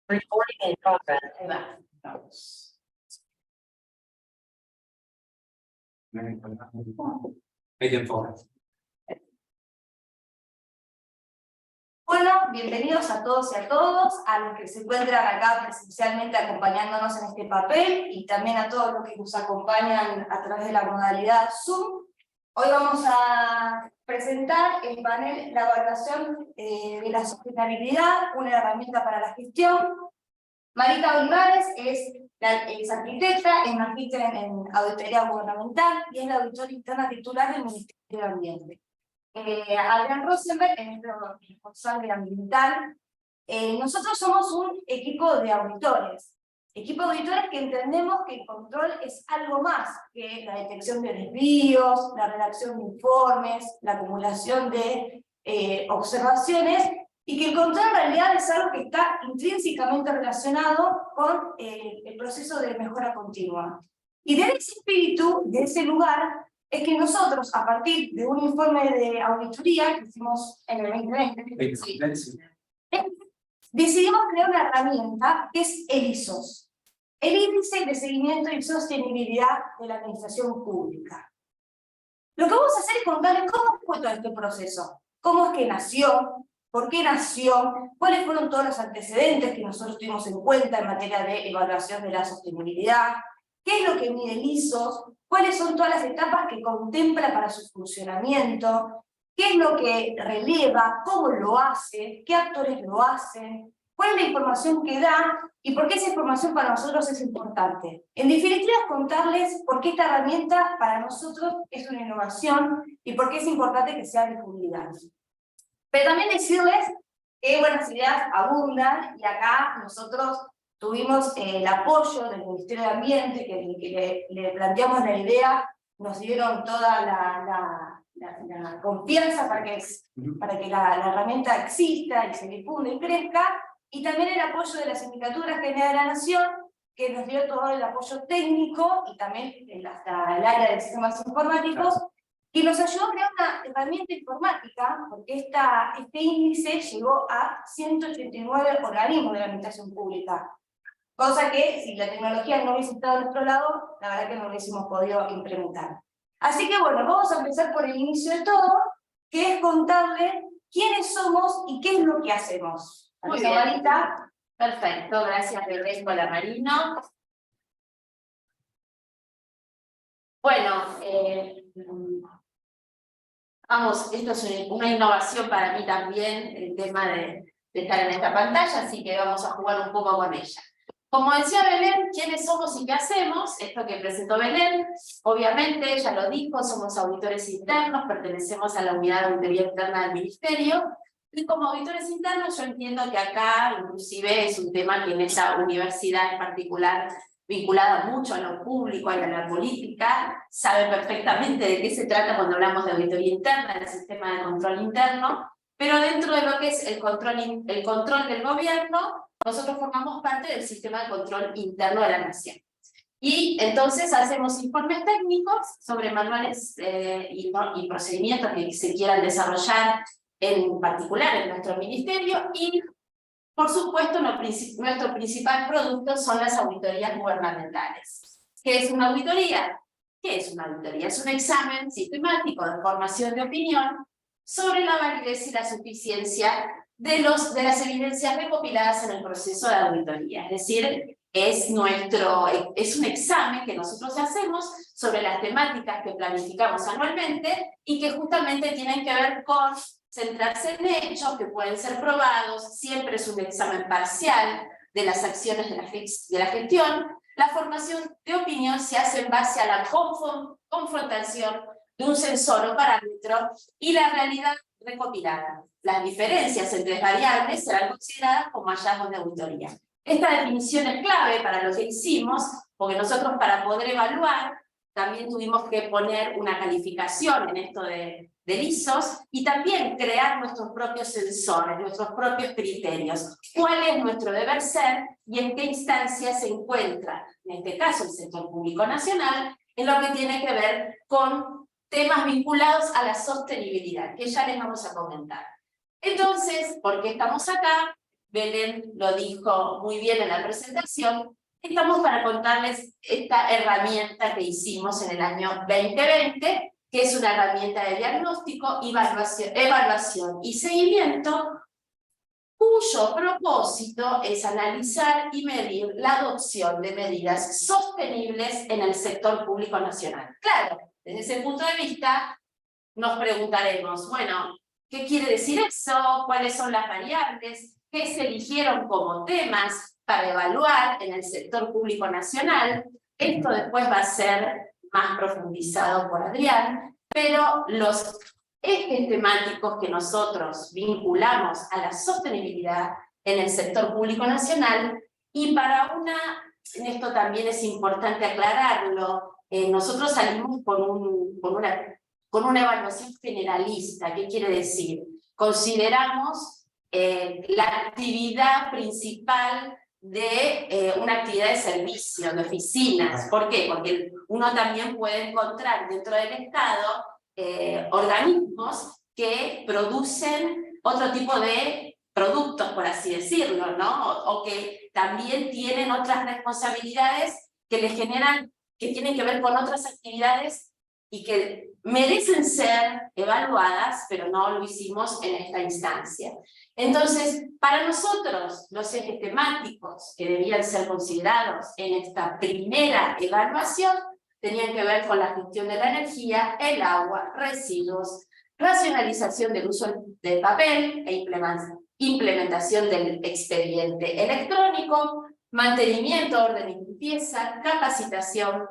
Recording in progress. Ahí va. Vamos. Bueno, bienvenidos a todos y a todos, a los que se encuentran acá presencialmente acompañándonos en este papel y también a todos los que nos acompañan a través de la modalidad Zoom. Hoy vamos a presentar el panel La evaluación de la sostenibilidad, una herramienta para la gestión. Marita Olivares es arquitecta, es magíster en auditoría gubernamental y es la auditora interna titular del Ministerio de Ambiente. Adrián Rosenberg es nuestro responsable ambiental. Nosotros somos un equipo de auditores que entendemos que el control es algo más que la detección de desvíos, la redacción de informes, la acumulación de observaciones, y que el control en realidad es algo que está intrínsecamente relacionado con el proceso de mejora continua. Y de ese espíritu, de ese lugar, es que nosotros, a partir de un informe de auditoría que hicimos en el 2020, decidimos crear una herramienta que es el ISOS, el Índice de Seguimiento y Sostenibilidad de la Administración Pública. Lo que vamos a hacer es contarles cómo fue todo este proceso, cómo es que nació, por qué nació, cuáles fueron todos los antecedentes que nosotros tuvimos en cuenta en materia de evaluación de la sostenibilidad, qué es lo que mide el ISOS, cuáles son todas las etapas que contempla para su funcionamiento, qué es lo que releva, cómo lo hace, qué actores lo hacen, cuál es la información que da y por qué esa información para nosotros es importante. En definitiva, es contarles por qué esta herramienta para nosotros es una innovación y por qué es importante que sea difundida. Pero también decirles que buenas ideas abundan y acá nosotros tuvimos el apoyo del Ministerio de Ambiente, que le planteamos la idea, nos dieron toda la confianza para que la herramienta exista y se difunda y crezca, y también el apoyo de la Sindicatura General de la Nación, que nos dio todo el apoyo técnico y también hasta el área de sistemas informáticos, y nos ayudó a crear una herramienta informática, porque este índice llegó a 189 organismos de la administración pública. Cosa que, si la tecnología no hubiese estado a nuestro lado, la verdad que no lo hubiésemos podido implementar. Así que bueno, vamos a empezar por el inicio de todo, que es contarle quiénes somos y qué es lo que hacemos. Muy bien, Marita. Perfecto, gracias Bebé Marino. Bueno, vamos, esto es una innovación para mí también, el tema de estar en esta pantalla, así que vamos a jugar un poco con ella. Como decía Belén, ¿quiénes somos y qué hacemos? Esto que presentó Belén, obviamente, ella lo dijo, somos auditores internos, pertenecemos a la unidad de auditoría interna del Ministerio, y como auditores internos yo entiendo que acá, inclusive, es un tema que en esa universidad en particular, vinculada mucho a lo público y a la política, sabe perfectamente de qué se trata cuando hablamos de auditoría interna, del sistema de control interno, pero dentro de lo que es el control del gobierno, nosotros formamos parte del sistema de control interno de la nación. Y entonces hacemos informes técnicos sobre manuales y procedimientos que se quieran desarrollar en particular en nuestro ministerio, y por supuesto nuestro principal producto son las auditorías gubernamentales. ¿Qué es una auditoría? ¿Qué es una auditoría? Es un examen sistemático de formación de opinión sobre la validez y la suficiencia de las evidencias recopiladas en el proceso de auditoría. Es decir, es un examen que nosotros hacemos sobre las temáticas que planificamos anualmente y que justamente tienen que ver con centrarse en hechos que pueden ser probados, siempre es un examen parcial de las acciones de la gestión. La formación de opinión se hace en base a la confrontación de un sensor o parámetro y la realidad recopilada. Las diferencias entre variables serán consideradas como hallazgos de auditoría. Esta definición es clave para lo que hicimos, porque nosotros para poder evaluar también tuvimos que poner una calificación en esto del ISOS y también crear nuestros propios sensores, nuestros propios criterios. ¿Cuál es nuestro deber ser y en qué instancia se encuentra, en este caso el sector público nacional, en lo que tiene que ver con temas vinculados a la sostenibilidad, que ya les vamos a comentar? Entonces, ¿por qué estamos acá? Belén lo dijo muy bien en la presentación, estamos para contarles esta herramienta que hicimos en el año 2020, que es una herramienta de diagnóstico, evaluación y seguimiento, cuyo propósito es analizar y medir la adopción de medidas sostenibles en el sector público nacional. Claro, desde ese punto de vista nos preguntaremos, bueno, ¿qué quiere decir eso? ¿Cuáles son las variables? ¿Qué se eligieron como temas para evaluar en el sector público nacional? Esto después va a ser más profundizado por Adrián, pero los ejes temáticos que nosotros vinculamos a la sostenibilidad en el sector público nacional, y en esto también es importante aclararlo, nosotros salimos con una evaluación generalista. ¿Qué quiere decir? Consideramos la actividad principal de una actividad de servicio, de oficinas. ¿Por qué? Porque uno también puede encontrar dentro del Estado organismos que producen otro tipo de productos, por así decirlo, ¿no? O que también tienen otras responsabilidades que les generan, que tienen que ver con otras actividades y que merecen ser evaluadas, pero no lo hicimos en esta instancia. Entonces, para nosotros, los ejes temáticos que debían ser considerados en esta primera evaluación tenían que ver con la gestión de la energía, el agua, residuos, racionalización del uso del papel e implementación del expediente electrónico, mantenimiento, orden y limpieza, capacitación,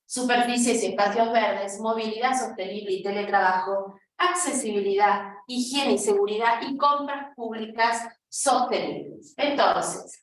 superficies y espacios verdes, movilidad sostenible y teletrabajo, accesibilidad, higiene y seguridad y compras públicas sostenibles. Entonces,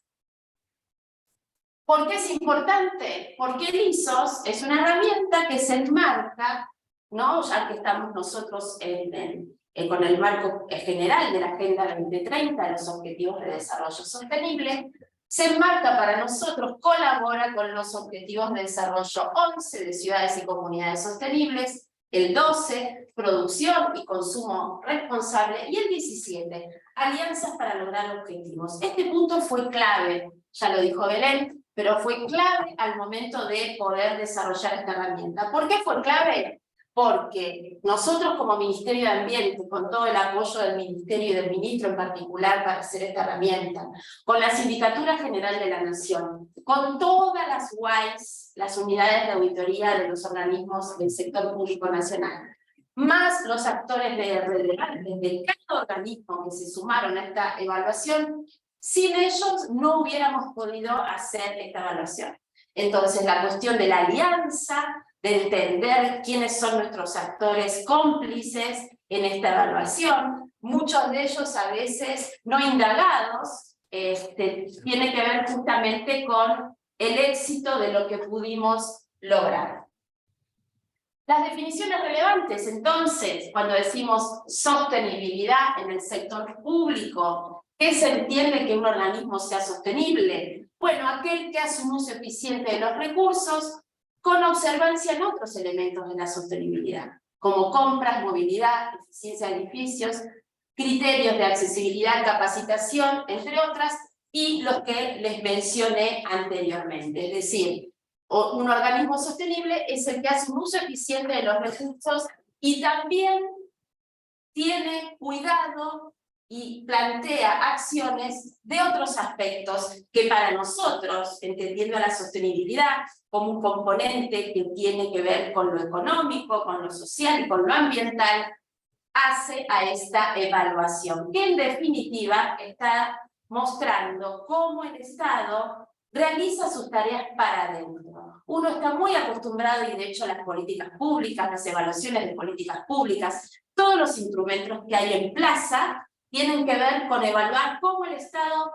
¿por qué es importante? Porque el ISOS es una herramienta que se enmarca, ¿no? Ya que estamos nosotros con el marco general de la Agenda 2030, los Objetivos de Desarrollo Sostenible, se enmarca para nosotros, colabora con los Objetivos de Desarrollo 11 de Ciudades y Comunidades Sostenibles, el 12, Producción y Consumo Responsable, y el 17, Alianzas para lograr objetivos. Este punto fue clave, ya lo dijo Belén, pero fue clave al momento de poder desarrollar esta herramienta. ¿Por qué fue clave? Porque nosotros como Ministerio de Ambiente, con todo el apoyo del Ministerio y del Ministro en particular para hacer esta herramienta, con la Sindicatura General de la Nación, con todas las UAIs, las unidades de auditoría de los organismos del sector público nacional, más los actores relevantes de cada organismo que se sumaron a esta evaluación, sin ellos no hubiéramos podido hacer esta evaluación. Entonces, la cuestión de la alianza, de entender quiénes son nuestros actores cómplices en esta evaluación, muchos de ellos a veces no indagados, tiene que ver justamente con el éxito de lo que pudimos lograr. Las definiciones relevantes, entonces, cuando decimos sostenibilidad en el sector público, ¿qué se entiende que un organismo sea sostenible? Bueno, aquel que hace un uso eficiente de los recursos con observancia en otros elementos de la sostenibilidad, como compras, movilidad, eficiencia de edificios, criterios de accesibilidad, capacitación, entre otras, y los que les mencioné anteriormente. Es decir, un organismo sostenible es el que hace un uso eficiente de los recursos y también tiene cuidado y plantea acciones de otros aspectos que para nosotros, entendiendo la sostenibilidad como un componente que tiene que ver con lo económico, con lo social y con lo ambiental, hace a esta evaluación, que en definitiva está mostrando cómo el Estado realiza sus tareas para adentro. Uno está muy acostumbrado, y de hecho las políticas públicas, las evaluaciones de políticas públicas, todos los instrumentos que hay en plaza tienen que ver con evaluar cómo el Estado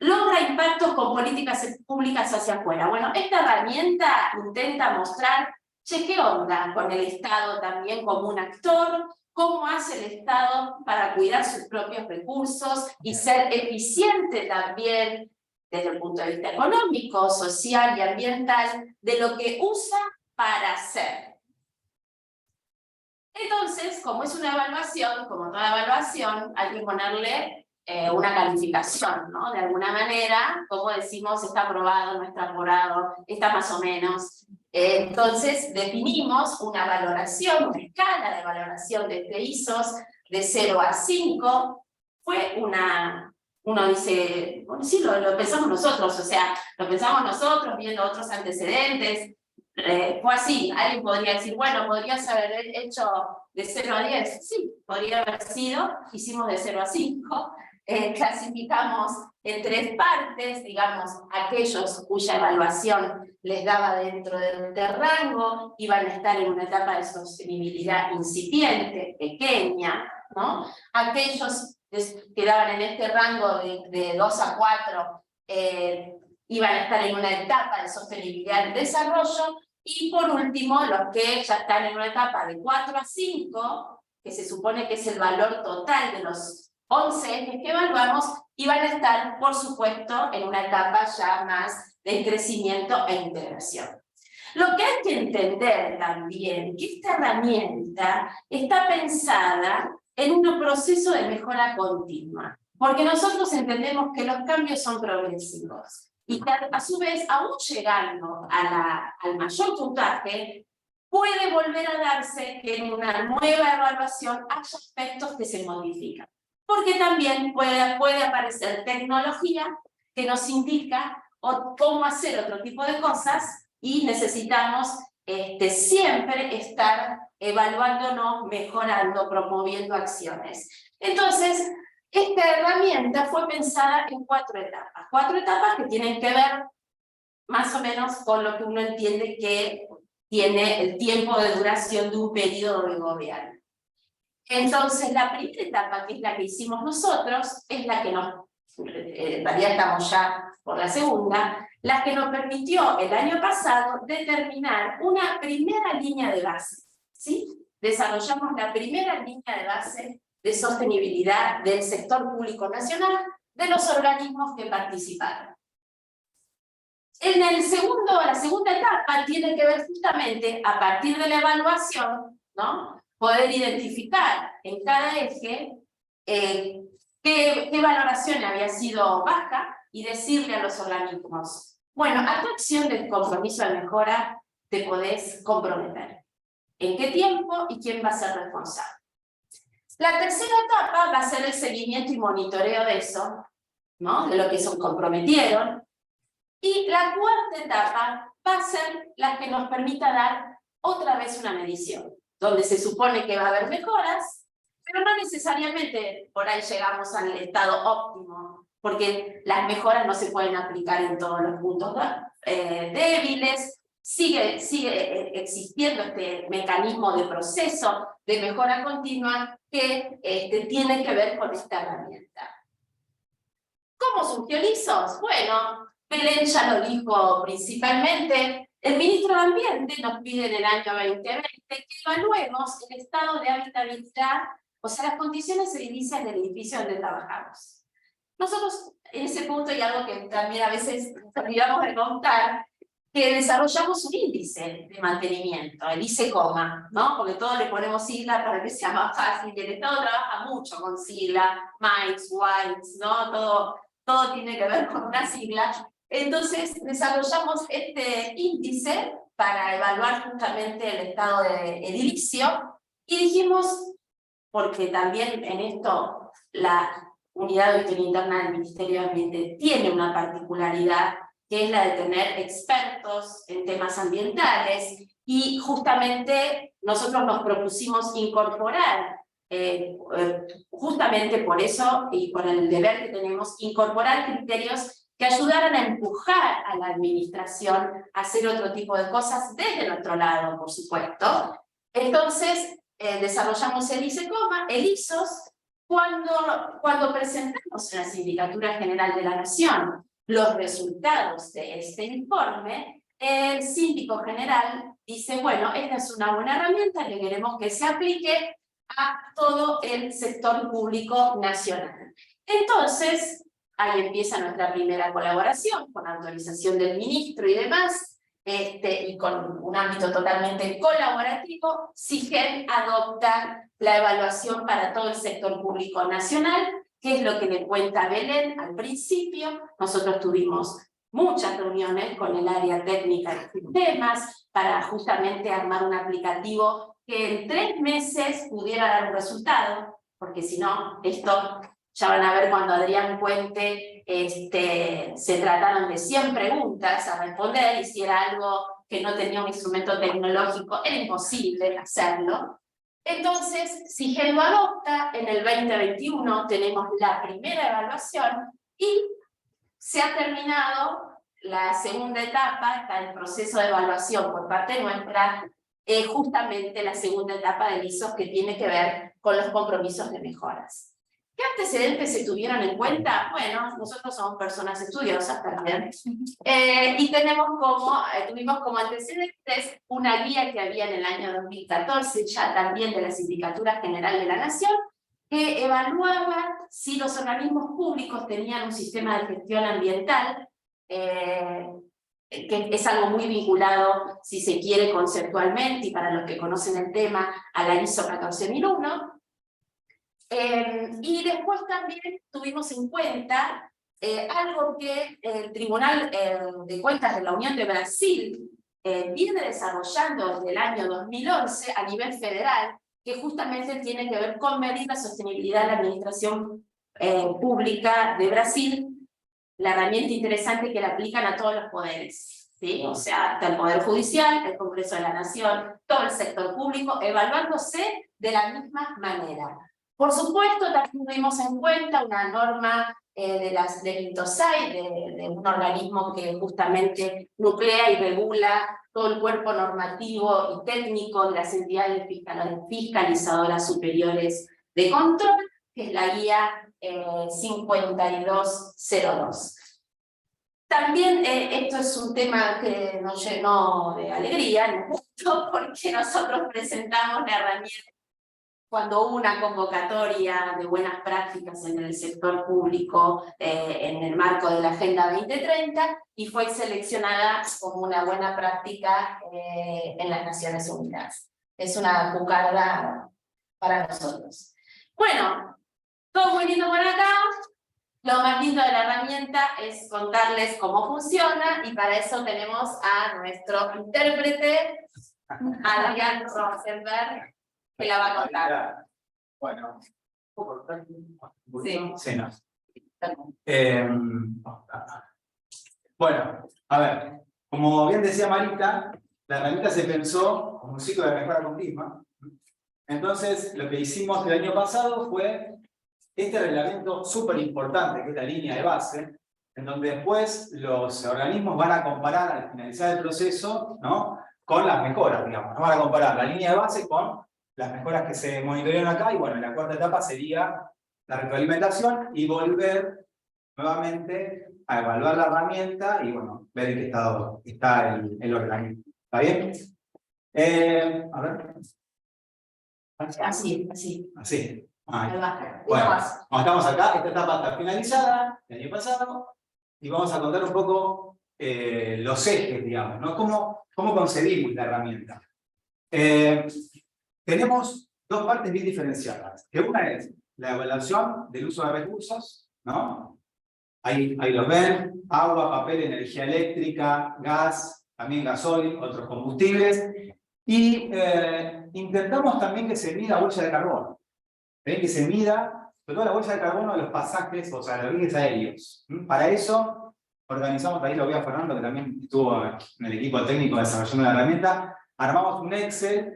logra impactos con políticas públicas hacia afuera. Bueno, esta herramienta intenta mostrar, che, ¿qué onda con el Estado también como un actor? ¿Cómo hace el Estado para cuidar sus propios recursos y ser eficiente también desde el punto de vista económico, social y ambiental de lo que usa para hacer? Entonces, como es una evaluación, como toda evaluación, hay que ponerle una calificación, ¿no? De alguna manera, como decimos, está aprobado, no está aprobado, está más o menos. Entonces, definimos una valoración, una escala de valoración de este ISOs de 0 a 5. Fue uno dice, bueno, sí, lo pensamos nosotros, o sea, lo pensamos nosotros viendo otros antecedentes. Fue así, alguien podría decir, bueno, podrías haber hecho de 0 a 10. Sí, podría haber sido, hicimos de 0 a 5. Clasificamos en 3 partes, digamos, aquellos cuya evaluación les daba dentro de este rango, iban a estar en una etapa de sostenibilidad incipiente, pequeña, ¿no? Aquellos que daban en este rango de 2 a 4 iban a estar en una etapa de sostenibilidad y desarrollo, y por último, los que ya están en una etapa de 4 a 5, que se supone que es el valor total de los 11 ejes que evaluamos, iban a estar, por supuesto, en una etapa ya más de crecimiento e integración. Lo que hay que entender también, que esta herramienta está pensada en un proceso de mejora continua, porque nosotros entendemos que los cambios son progresivos, y que a su vez, aún llegando al mayor puntaje, puede volver a darse que en una nueva evaluación haya aspectos que se modifican. Porque también puede aparecer tecnología que nos indica cómo hacer otro tipo de cosas, y necesitamos siempre estar evaluándonos, mejorando, promoviendo acciones. Entonces, esta herramienta fue pensada en 4 etapas. 4 etapas que tienen que ver más o menos con lo que uno entiende que tiene el tiempo de duración de un periodo de gobierno. Entonces, la primera etapa, que es la que hicimos nosotros, es la que nos, en realidad estamos ya por la segunda, la que nos permitió el año pasado determinar una primera línea de base, ¿sí? Desarrollamos la primera línea de base de sostenibilidad del sector público nacional, de los organismos que participaron. La segunda etapa tiene que ver justamente, a partir de la evaluación, ¿no? Poder identificar en cada eje qué valoración había sido baja y decirle a los organismos, bueno, a tu acción de compromiso de mejora te podés comprometer. ¿En qué tiempo y quién va a ser responsable? La tercera etapa va a ser el seguimiento y monitoreo de eso, ¿no? De lo que se comprometieron. Y la cuarta etapa va a ser la que nos permita dar otra vez una medición, donde se supone que va a haber mejoras, pero no necesariamente por ahí llegamos al estado óptimo, porque las mejoras no se pueden aplicar en todos los puntos débiles. Sigue existiendo este mecanismo de proceso de mejora continua que tiene que ver con esta herramienta. ¿Cómo surgió el ISOs? Bueno, Belén ya lo dijo principalmente. El ministro de Ambiente nos pide en el año 2020 que evaluemos el estado de habitabilidad, o sea, las condiciones edilicias del edificio donde trabajamos. Nosotros, en ese punto, hay algo que también a veces nos olvidamos de contar, que desarrollamos un índice de mantenimiento, el ICECOMA, ¿no? Porque todos le ponemos sigla para que sea más fácil, y el Estado trabaja mucho con sigla, MICE, WICE, ¿no? Todo tiene que ver con una sigla. Entonces, desarrollamos este índice para evaluar justamente el estado edilicio, y dijimos, porque también en esto la Unidad de Auditoría Interna del Ministerio de Ambiente tiene una particularidad, que es la de tener expertos en temas ambientales, y justamente nosotros nos propusimos incorporar, justamente por eso y por el deber que tenemos, incorporar criterios que ayudaran a empujar a la administración a hacer otro tipo de cosas desde nuestro lado, por supuesto. Entonces, desarrollamos el ICECOMA, el ISOs, cuando presentamos en la Sindicatura General de la Nación los resultados de este informe, el síndico general dice, bueno, esta es una buena herramienta que queremos que se aplique a todo el sector público nacional. Entonces, ahí empieza nuestra primera colaboración, con autorización del ministro y demás, y con un ámbito totalmente colaborativo. SIGEN adopta la evaluación para todo el sector público nacional, ¿Qué es lo que le cuenta Belén al principio? Nosotros tuvimos muchas reuniones con el área técnica de sistemas para justamente armar un aplicativo que en 3 meses pudiera dar un resultado, porque si no, esto ya van a ver cuando Adrián cuente, se trataron de 100 preguntas a responder, y si era algo que no tenía un instrumento tecnológico, era imposible hacerlo. Entonces, SIGEL lo adopta, en el 2021 tenemos la primera evaluación y se ha terminado la segunda etapa, está el proceso de evaluación por parte nuestra, justamente la segunda etapa del ISO que tiene que ver con los compromisos de mejoras. ¿Qué antecedentes se tuvieron en cuenta? Bueno, nosotros somos personas estudiosas también, y tuvimos como antecedentes una guía que había en el año 2014, ya también de la Sindicatura General de la Nación, que evaluaba si los organismos públicos tenían un sistema de gestión ambiental, que es algo muy vinculado, si se quiere, conceptualmente, y para los que conocen el tema, a la ISO 14001. Y después también tuvimos en cuenta algo que el Tribunal de Cuentas de la Unión de Brasil viene desarrollando desde el año 2011 a nivel federal, que justamente tiene que ver con medir la sostenibilidad de la administración pública de Brasil, la herramienta interesante que la aplican a todos los poderes, ¿sí? O sea, hasta el Poder Judicial, el Congreso de la Nación, todo el sector público, evaluándose de la misma manera. Por supuesto, también tuvimos en cuenta una norma del INTOSAI, de un organismo que justamente nuclea y regula todo el cuerpo normativo y técnico de las entidades fiscalizadoras superiores de control, que es la guía 5202. También esto es un tema que nos llenó de alegría, ¿no? Porque nosotros presentamos la herramienta cuando hubo una convocatoria de buenas prácticas en el sector público en el marco de la Agenda 2030, y fue seleccionada como una buena práctica en las Naciones Unidas. Es una bucarda para nosotros. Bueno, todo muy lindo por acá. Lo más lindo de la herramienta es contarles cómo funciona, y para eso tenemos a nuestro intérprete, Adrián Rosenberg, que la va a contar. Bueno, Sí. sí, no. Bueno, a ver, como bien decía Marita, la herramienta se pensó como un ciclo de mejora continua. Entonces, lo que hicimos el año pasado fue este reglamento súper importante, que es la línea de base, en donde después los organismos van a comparar al finalizar el proceso, ¿no?, con las mejoras, digamos. Van a comparar la línea de base con las mejoras que se monitorearon acá, y bueno, la cuarta etapa sería la retroalimentación y volver nuevamente a evaluar la herramienta y bueno, ver en qué estado está el organismo. ¿Está bien? A ver. Así. Así. Ahí va. Bueno, estamos acá, esta etapa está finalizada el año pasado, y vamos a contar un poco los ejes, digamos, ¿no? ¿Cómo concebimos la herramienta? Tenemos dos partes bien diferenciadas, que una es la evaluación del uso de recursos, ¿no? Ahí los ven: agua, papel, energía eléctrica, gas, también gasoil, otros combustibles, y intentamos también que se mida huella de carbono. ¿Ven? Que se mida sobre todo la huella de carbono de los pasajes, o sea, los viajes aéreos. Para eso organizamos, ahí lo voy a Fernando, que también estuvo en el equipo técnico desarrollando la herramienta, armamos un Excel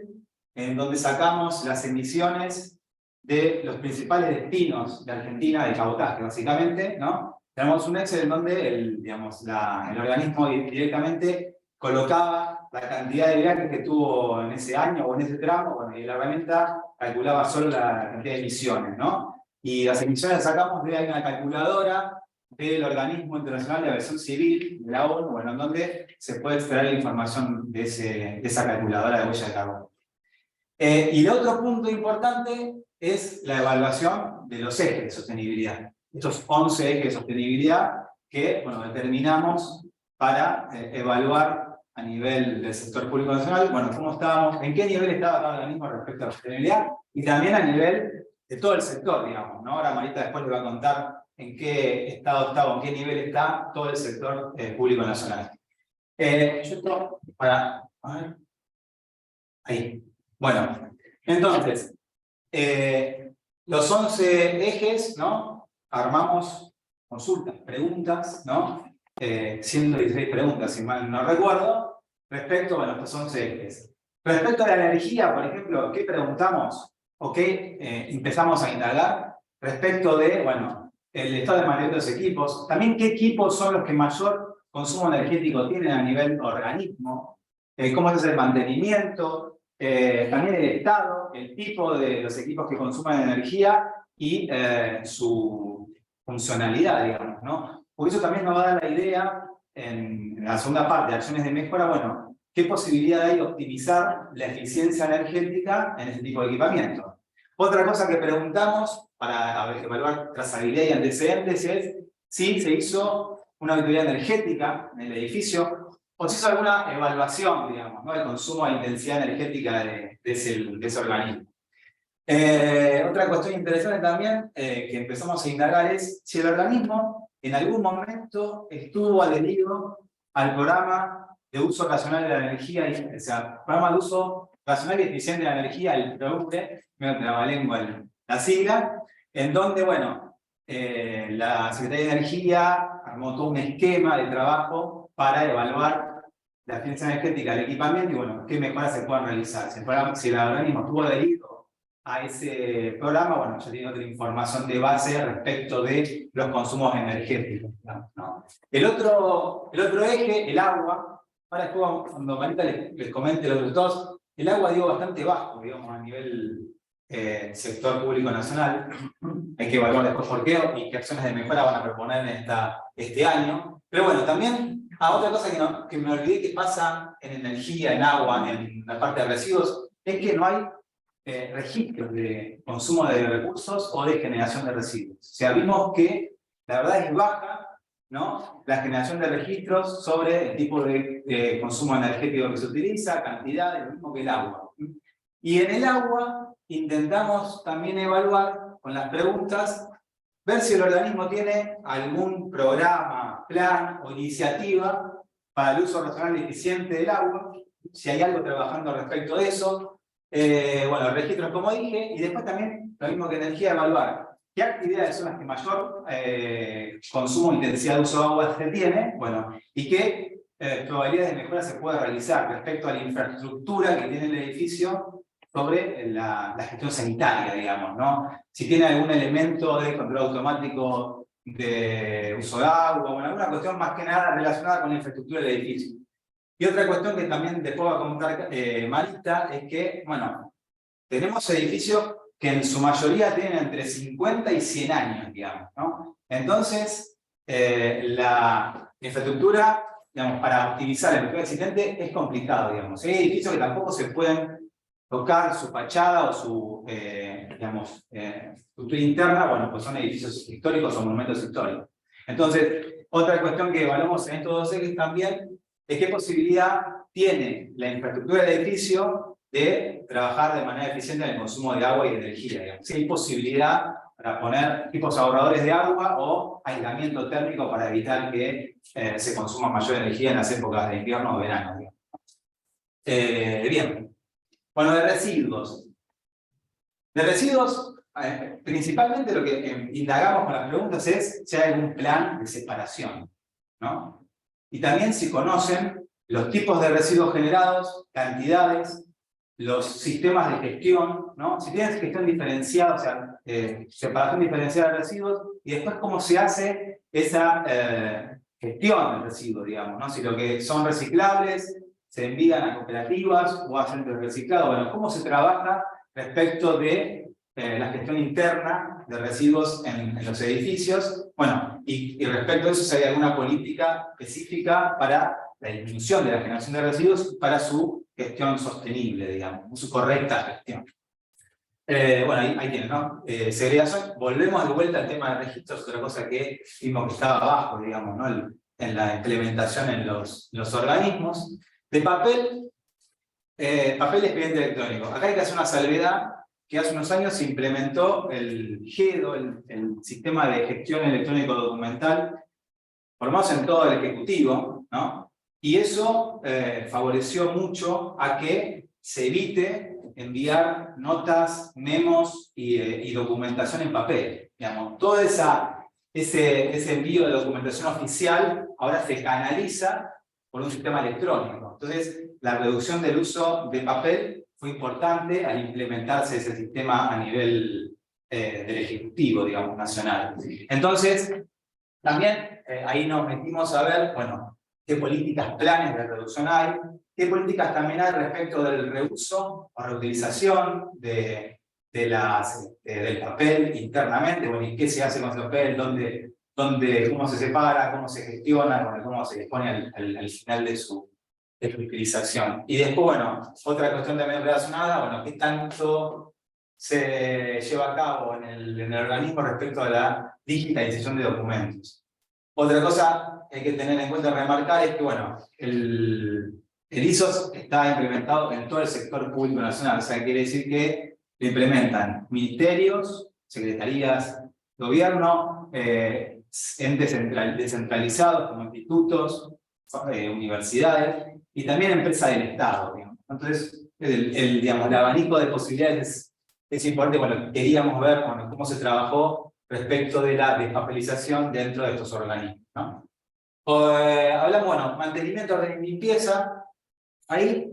en donde sacamos las emisiones de los principales destinos de Argentina de cabotaje, básicamente, ¿no? Tenemos un Excel en donde el organismo directamente colocaba la cantidad de viajes que tuvo en ese año o en ese tramo, bueno, y la herramienta calculaba solo la cantidad de emisiones, ¿no? Y las emisiones las sacamos de una calculadora del Organismo Internacional de Aviación Civil, de la ONU, bueno, en donde se puede extraer la información de esa calculadora de huella de carbono. Y el otro punto importante es la evaluación de los ejes de sostenibilidad. Estos 11 ejes de sostenibilidad que, bueno, determinamos para evaluar a nivel del sector público nacional, bueno, cómo estábamos, en qué nivel estaba cada organismo respecto a la sostenibilidad, y también a nivel de todo el sector, digamos, ¿no? Ahora Marita después le va a contar en qué estado está o en qué nivel está todo el sector público nacional. Yo esto para... A ver. Ahí. Bueno, entonces, los 11 ejes, ¿no? Armamos consultas, preguntas, ¿no? 116 preguntas, si mal no recuerdo, respecto a los 11 ejes. Respecto a la energía, por ejemplo, ¿qué preguntamos? ¿O qué empezamos a indagar? Respecto de, bueno, el estado de mantenimiento de los equipos. También qué equipos son los que mayor consumo energético tienen a nivel organismo. Cómo es el mantenimiento. También el estado, el tipo de los equipos que consumen energía y su funcionalidad, digamos, ¿no? Porque eso también nos va a dar la idea, en la segunda parte, de acciones de mejora, bueno, qué posibilidad hay de optimizar la eficiencia energética en este tipo de equipamiento. Otra cosa que preguntamos para evaluar trazabilidad y antecedentes es si se hizo una auditoría energética en el edificio, o si hizo alguna evaluación, digamos, ¿no? del consumo de intensidad energética de ese organismo. Otra cuestión interesante también que empezamos a indagar es si el organismo en algún momento estuvo adherido al programa de uso racional de la energía, o sea, programa de uso racional y eficiente de la energía, el PROURE, me trabalengua la sigla, en donde, bueno, la Secretaría de Energía armó todo un esquema de trabajo para evaluar la eficiencia energética del equipamiento y, bueno, qué mejoras se puedan realizar. Si el organismo estuvo adherido a ese programa, bueno, ya tiene otra información de base respecto de los consumos energéticos, ¿no? El otro eje, el agua, ahora después cuando Marita les comente los resultados, el agua dio bastante bajo, digamos, a nivel sector público nacional. Hay que evaluar después por qué y qué acciones de mejora van a proponer en este año. Pero bueno, también otra cosa que me olvidé que pasa en energía, en agua, en la parte de residuos, es que no hay registros de consumo de recursos o de generación de residuos. O sea, vimos que la verdad es baja, ¿no? La generación de registros sobre el tipo de consumo energético que se utiliza, cantidad, lo mismo que el agua. Y en el agua intentamos también evaluar con las preguntas, ver si el organismo tiene algún programa, plan o iniciativa para el uso racional y eficiente del agua, si hay algo trabajando respecto de eso. Bueno, registros como dije, y después también, lo mismo que energía, evaluar qué actividades son las que mayor consumo e intensidad de uso de agua se tiene, bueno, y qué probabilidades de mejora se puede realizar respecto a la infraestructura que tiene el edificio sobre la gestión sanitaria, digamos, ¿no? Si tiene algún elemento de control automático de uso de agua, bueno, alguna cuestión más que nada relacionada con la infraestructura del edificio. Y otra cuestión que también después va a comentar Marita es que, bueno, tenemos edificios que en su mayoría tienen entre 50 y 100 años, digamos, ¿no? Entonces, la infraestructura, digamos, para optimizar el mercado existente es complicado, digamos. Hay edificios que tampoco se pueden tocar su fachada o su, digamos, estructura interna, bueno, pues son edificios históricos o monumentos históricos. Entonces, otra cuestión que evaluamos en estos dos ejes también es qué posibilidad tiene la infraestructura del edificio de trabajar de manera eficiente en el consumo de agua y de energía, digamos. Si hay posibilidad para poner tipos ahorradores de agua o aislamiento térmico para evitar que se consuma mayor energía en las épocas de invierno o verano, digamos. Bien. Bueno, de residuos. De residuos, principalmente lo que indagamos con las preguntas es si hay algún plan de separación, ¿no? Y también si conocen los tipos de residuos generados, cantidades, los sistemas de gestión, ¿no? Si tienen gestión diferenciada, o sea, separación diferenciada de residuos, y después cómo se hace esa gestión del residuo, digamos, ¿no? Si lo que son reciclables se envían a cooperativas o a centros de reciclado. Bueno, ¿cómo se trabaja respecto de la gestión interna de residuos en los edificios? Bueno, y respecto a eso, si hay alguna política específica para la disminución de la generación de residuos para su gestión sostenible, digamos, su correcta gestión. Bueno, ahí tienen, ¿no? Segregación, volvemos de vuelta al tema de registros, otra cosa que vimos que estaba abajo, digamos, ¿no? En la implementación en los organismos. De papel, papel y expediente electrónico. Acá hay que hacer una salvedad, que hace unos años se implementó el GEDO, el Sistema de Gestión Electrónico Documental, por lo menos en todo el Ejecutivo, ¿no? Y eso favoreció mucho a que se evite enviar notas, memos y documentación en papel. Digamos, todo ese envío de documentación oficial ahora se canaliza por un sistema electrónico. Entonces, la reducción del uso de papel fue importante al implementarse ese sistema a nivel del Ejecutivo, digamos, nacional. Entonces, también ahí nos metimos a ver, bueno, qué políticas, planes de reducción hay, qué políticas también hay respecto del reuso o reutilización del papel internamente, bueno, y qué se hace con ese papel, cómo se separa, cómo se gestiona, bueno, cómo se dispone al final de su utilización. Y después, bueno, otra cuestión también relacionada, bueno, qué tanto se lleva a cabo en el organismo respecto a la digitalización de documentos. Otra cosa que hay que tener en cuenta y remarcar es que, bueno, el ISO está implementado en todo el sector público nacional, o sea, quiere decir que lo implementan ministerios, secretarías, gobierno, entes descentralizados como institutos, universidades y también empresas del Estado, digamos. Entonces, digamos, el abanico de posibilidades es importante. Bueno, queríamos ver, bueno, cómo se trabajó respecto de la despapelización dentro de estos organismos, ¿no? Hablamos, bueno, mantenimiento de limpieza. Ahí,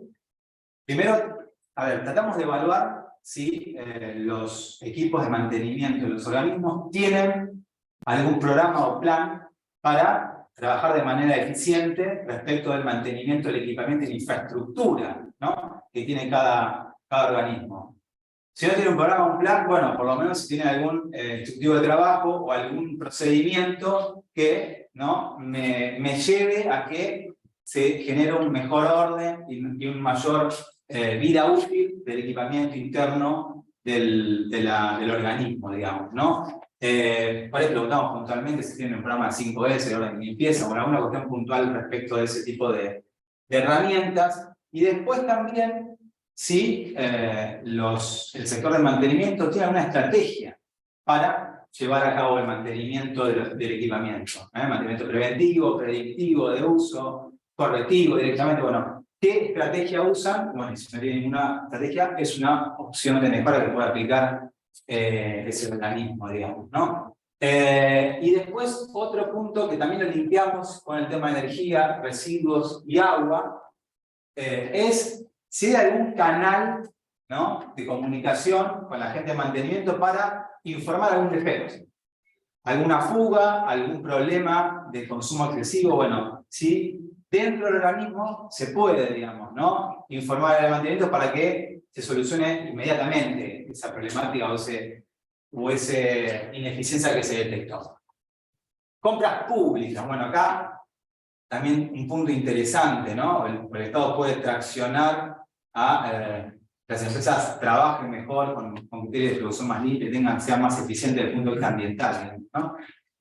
primero, a ver, tratamos de evaluar si los equipos de mantenimiento de los organismos tienen algún programa o plan para trabajar de manera eficiente respecto del mantenimiento del equipamiento y la infraestructura, ¿no?, que tiene cada organismo. Si no tiene un programa o un plan, bueno, por lo menos si tiene algún instructivo de trabajo o algún procedimiento que, ¿no?, me lleve a que se genere un mejor orden y un mayor vida útil del equipamiento interno del organismo, digamos, ¿no? Por ahí preguntamos puntualmente si tienen un programa 5S de orden de limpieza o alguna cuestión puntual respecto de ese tipo de herramientas. Y después también si el sector de mantenimiento tiene una estrategia para llevar a cabo el mantenimiento del equipamiento. Mantenimiento preventivo, predictivo, de uso, correctivo directamente. Bueno, ¿qué estrategia usan? Bueno, si no tiene ninguna estrategia, es una opción de mejora que puede aplicar ese organismo, digamos, ¿no? Y después, otro punto que también lo limpiamos con el tema de energía, residuos y agua, es si hay algún canal, ¿no?, de comunicación con la gente de mantenimiento para informar algún defecto. Alguna fuga, algún problema de consumo excesivo, bueno, si dentro del organismo se puede, digamos, ¿no?, informar al mantenimiento para que se solucione inmediatamente esa problemática o esa ineficiencia que se detectó. Compras públicas, bueno, acá también un punto interesante, ¿no? El Estado puede traccionar a las empresas trabajen mejor con criterios de producción más limpios, sean más eficientes desde el punto de vista ambiental, ¿no?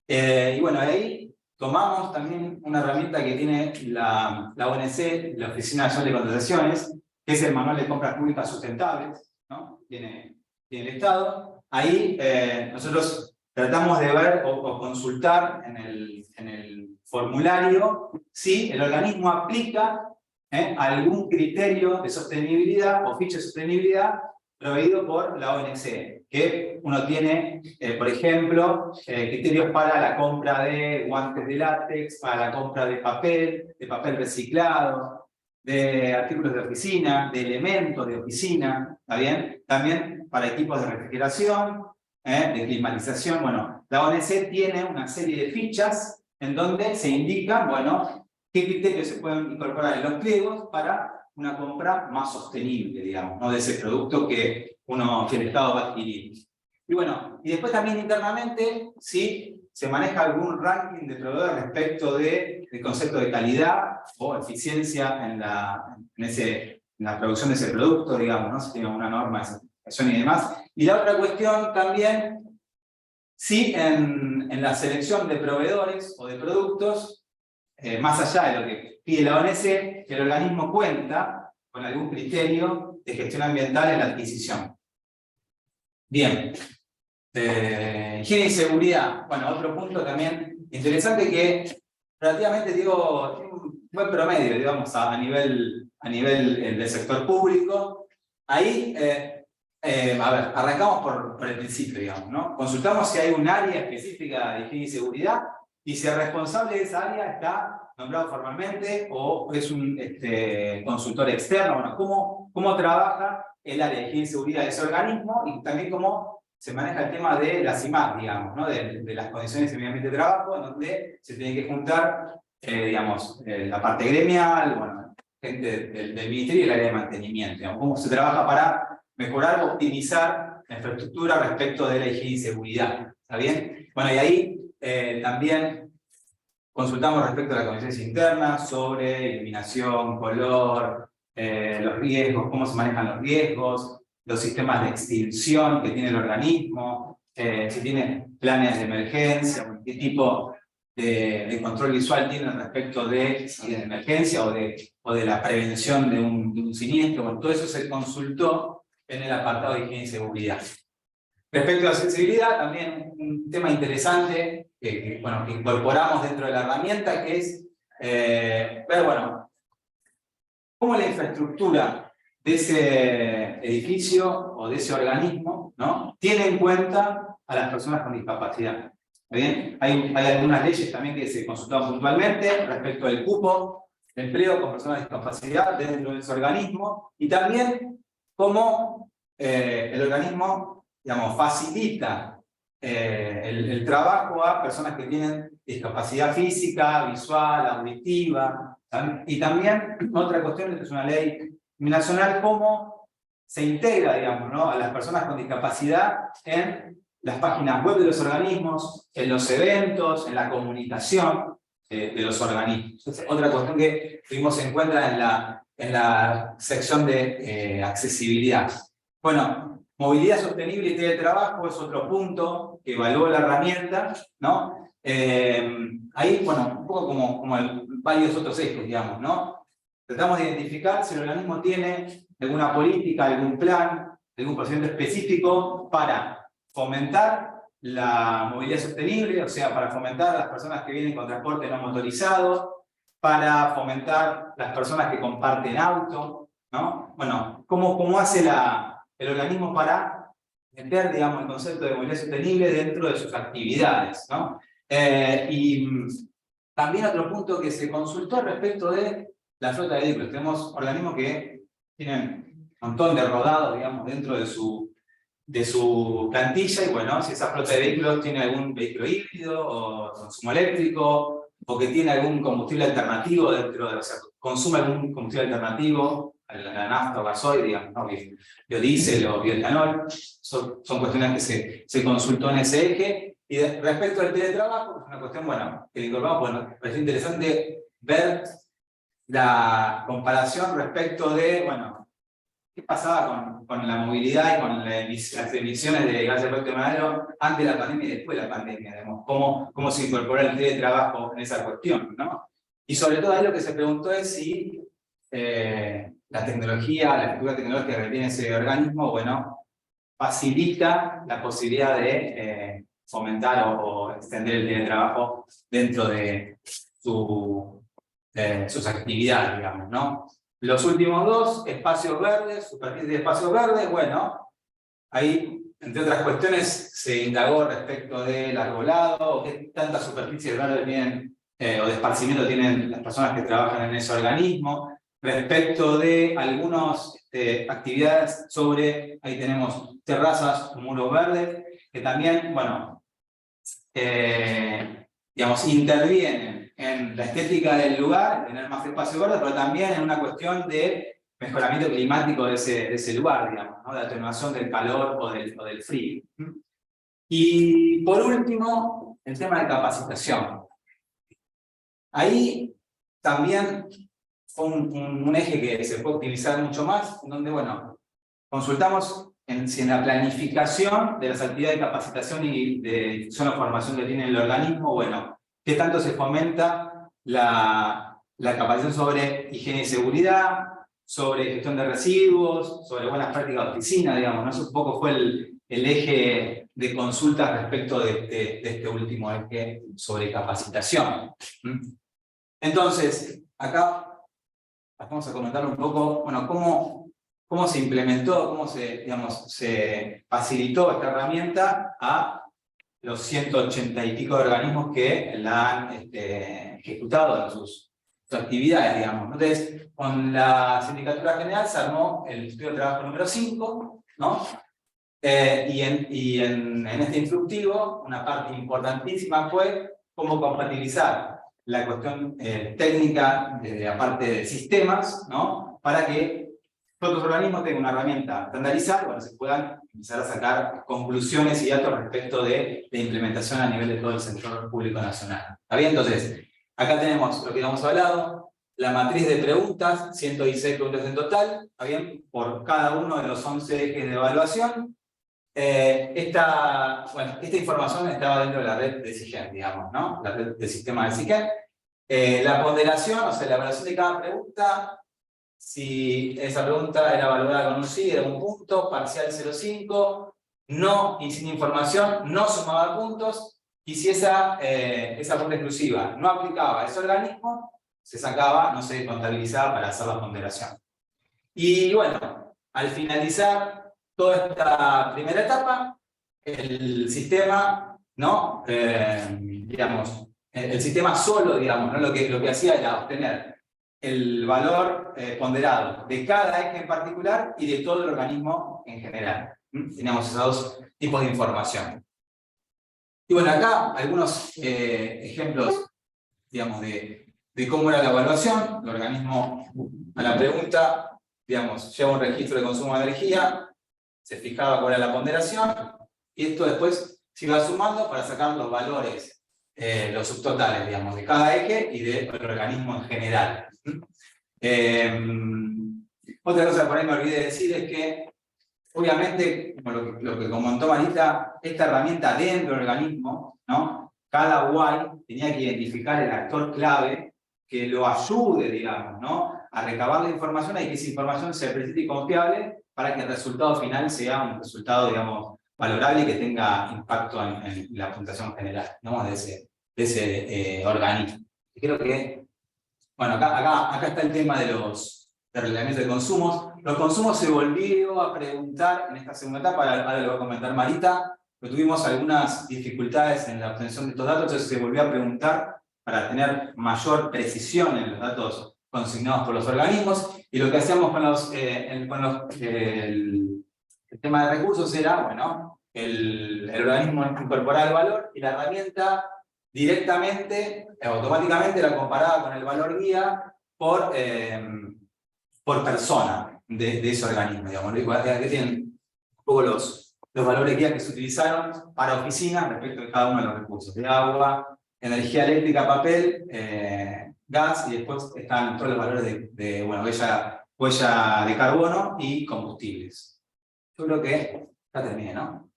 Y bueno, ahí tomamos también una herramienta que tiene la ONC, la Oficina Nacional de Contrataciones, que es el Manual de Compras Públicas Sustentables, ¿no? Tiene el Estado. Ahí nosotros tratamos de ver o consultar en el formulario si el organismo aplica algún criterio de sostenibilidad o ficha de sostenibilidad proveído por la ONC, que uno tiene, por ejemplo, criterios para la compra de guantes de látex, para la compra de papel reciclado, de artículos de oficina, de elementos de oficina, ¿está bien? También para equipos de refrigeración, de climatización. Bueno, la ONC tiene una serie de fichas en donde se indica, bueno, qué criterios se pueden incorporar en los pliegos para una compra más sostenible, digamos, ¿no?, de ese producto que el Estado va a adquirir. Y bueno, y después también internamente, si se maneja algún ranking de proveedores respecto del concepto de calidad o eficiencia en la producción de ese producto, digamos, ¿no?, si tiene una norma de certificación y demás. Y la otra cuestión también, si en la selección de proveedores o de productos, más allá de lo que pide la ONC, el organismo cuenta con algún criterio de gestión ambiental en la adquisición. Bien. Higiene y seguridad. Bueno, otro punto también interesante que relativamente, digo, tiene un buen promedio, digamos, a nivel del sector público. Ahí, a ver, arrancamos por el principio, digamos, ¿no? Consultamos si hay un área específica de higiene y seguridad y si el responsable de esa área está nombrado formalmente o es un consultor externo. Bueno, ¿cómo trabaja el área de higiene y seguridad de ese organismo y también cómo se maneja el tema de la CIMAC, digamos, ¿no? de las condiciones de medio ambiente de trabajo, en donde se tiene que juntar, digamos, la parte gremial, bueno, gente del ministerio y el área de mantenimiento, digamos, cómo se trabaja para mejorar, optimizar la infraestructura respecto de la higiene y seguridad, ¿está bien? Bueno, y ahí también consultamos respecto a las condiciones internas sobre iluminación, color, los riesgos, cómo se manejan los riesgos, los sistemas de extinción que tiene el organismo, si tiene planes de emergencia, qué tipo de control visual tiene respecto de emergencia o de la prevención de un siniestro. Bueno, todo eso se consultó en el apartado de higiene y seguridad. Respecto a la sensibilidad, también un tema interesante que incorporamos dentro de la herramienta, que es ver, bueno, cómo la infraestructura de ese edificio o de ese organismo, ¿no?, tiene en cuenta a las personas con discapacidad. ¿Bien? Hay algunas leyes también que se consultaron puntualmente respecto al cupo de empleo con personas con discapacidad dentro de ese organismo y también cómo el organismo, digamos, facilita el trabajo a personas que tienen discapacidad física, visual, auditiva. Y también otra cuestión, que es una ley nacional, cómo se integra, digamos, ¿no?, a las personas con discapacidad en las páginas web de los organismos, en los eventos, en la comunicación de los organismos. Es otra cuestión que tuvimos en cuenta en la sección de accesibilidad. Bueno, movilidad sostenible y teletrabajo es otro punto que evaluó la herramienta, ¿no? Ahí, bueno, un poco como varios otros ejes, digamos, ¿no? Tratamos de identificar si el organismo tiene alguna política, algún plan, algún procedimiento específico para fomentar la movilidad sostenible, o sea, para fomentar a las personas que vienen con transporte no motorizado, para fomentar las personas que comparten auto, ¿no? Bueno, ¿cómo hace el organismo para meter, digamos, el concepto de movilidad sostenible dentro de sus actividades, ¿no? Y también otro punto que se consultó respecto de la flota de vehículos. Tenemos organismos que tienen un montón de rodados, digamos, dentro de su plantilla, y bueno, si esa flota de vehículos tiene algún vehículo híbrido o consumo eléctrico, o que tiene algún combustible alternativo dentro de, o sea, consume algún combustible alternativo, la nafta o gasoil, digamos, ¿no?, biodiesel o bioetanol, son cuestiones que se consultó en ese eje. Y respecto al teletrabajo, es una cuestión, bueno, que le incorporamos, bueno, me pareció interesante ver la comparación respecto de, bueno, qué pasaba con la movilidad y con las emisiones de gases de efecto invernadero antes de la pandemia y después de la pandemia, digamos, cómo se incorporó el teletrabajo en esa cuestión, ¿no? Y sobre todo ahí lo que se preguntó es si la tecnología, la estructura tecnológica que tiene ese organismo, bueno, facilita la posibilidad de fomentar o extender el teletrabajo dentro de sus actividades, digamos, ¿no? Los últimos dos, espacios verdes, superficie de espacios verdes, bueno, ahí, entre otras cuestiones, se indagó respecto del arbolado, o qué tantas superficies verdes tienen, o de esparcimiento tienen las personas que trabajan en ese organismo, respecto de algunas actividades sobre, ahí tenemos terrazas o muros verdes, que también, bueno, digamos, intervienen en la estética del lugar, tener más espacio verde, pero también en una cuestión de mejoramiento climático de ese lugar, digamos, ¿no?, de atenuación del calor o del frío. Y por último, el tema de capacitación. Ahí también fue un eje que se puede optimizar mucho más, donde, bueno, consultamos si en la planificación de las actividades de capacitación y de difusión o formación que tiene el organismo, bueno, qué tanto se fomenta la capacitación sobre higiene y seguridad, sobre gestión de residuos, sobre buenas prácticas de oficina, digamos, ¿no? Eso un poco fue el eje de consulta respecto de este último eje sobre capacitación. Entonces, acá vamos a comentar un poco, bueno, cómo se implementó, cómo se facilitó esta herramienta a los 180 y pico de organismos que la han ejecutado en sus actividades, digamos. Entonces, con la Sindicatura General se armó el estudio de trabajo número 5, ¿no? Y en este instructivo, una parte importantísima fue cómo compatibilizar la cuestión técnica de la parte de sistemas, ¿no? Para que todos los organismos tengan una herramienta estandarizada, para que se puedan empezar a sacar conclusiones y datos respecto de la implementación a nivel de todo el sector público nacional. ¿Está bien? Entonces, acá tenemos lo que hemos hablado, la matriz de preguntas, 116 preguntas en total, ¿está bien? Por cada uno de los 11 ejes de evaluación. Esta información estaba dentro de la red de SIGEN, digamos, ¿no? La red de sistema de SIGEN. La ponderación, o sea, la evaluación de cada pregunta, si esa pregunta era valorada con un sí, era un punto, parcial 0,5, no y sin información, no sumaba puntos, y si esa pregunta exclusiva no aplicaba a ese organismo, se sacaba, no se contabilizaba para hacer la ponderación. Y bueno, al finalizar toda esta primera etapa, el sistema, ¿no? Digamos, el sistema solo, digamos, ¿no? Lo que hacía era obtener el valor ponderado de cada eje en particular y de todo el organismo en general. Teníamos esos dos tipos de información. Y bueno, acá algunos ejemplos, digamos, de cómo era la evaluación. El organismo a la pregunta, digamos, lleva un registro de consumo de energía, se fijaba cuál era la ponderación, y esto después se iba sumando para sacar los valores, los subtotales, digamos, de cada eje y del organismo en general. Otra cosa que por ahí me olvidé de decir es que, obviamente, como lo que comentó Marita, esta herramienta dentro del organismo, ¿no? Cada UAI tenía que identificar el actor clave que lo ayude, digamos, ¿no? A recabar la información y que esa información sea precisa y confiable para que el resultado final sea un resultado, digamos, valorable y que tenga impacto en la puntuación general, ¿no? de ese organismo. Y creo que, bueno, acá está el tema de los reglamentos de consumos. Los consumos se volvió a preguntar en esta segunda etapa, ahora lo va a comentar Marita, pero tuvimos algunas dificultades en la obtención de estos datos, entonces se volvió a preguntar para tener mayor precisión en los datos consignados por los organismos, y lo que hacíamos con el tema de recursos era, bueno, el organismo incorporaba el valor y la herramienta directamente, automáticamente la comparaba con el valor guía por persona de ese organismo, digamos. Que tienen un poco los valores guía que se utilizaron para oficinas respecto de cada uno de los recursos, de agua, energía eléctrica, papel, gas, y después están todos los valores de huella de carbono y combustibles. Yo creo que ya terminé, ¿no?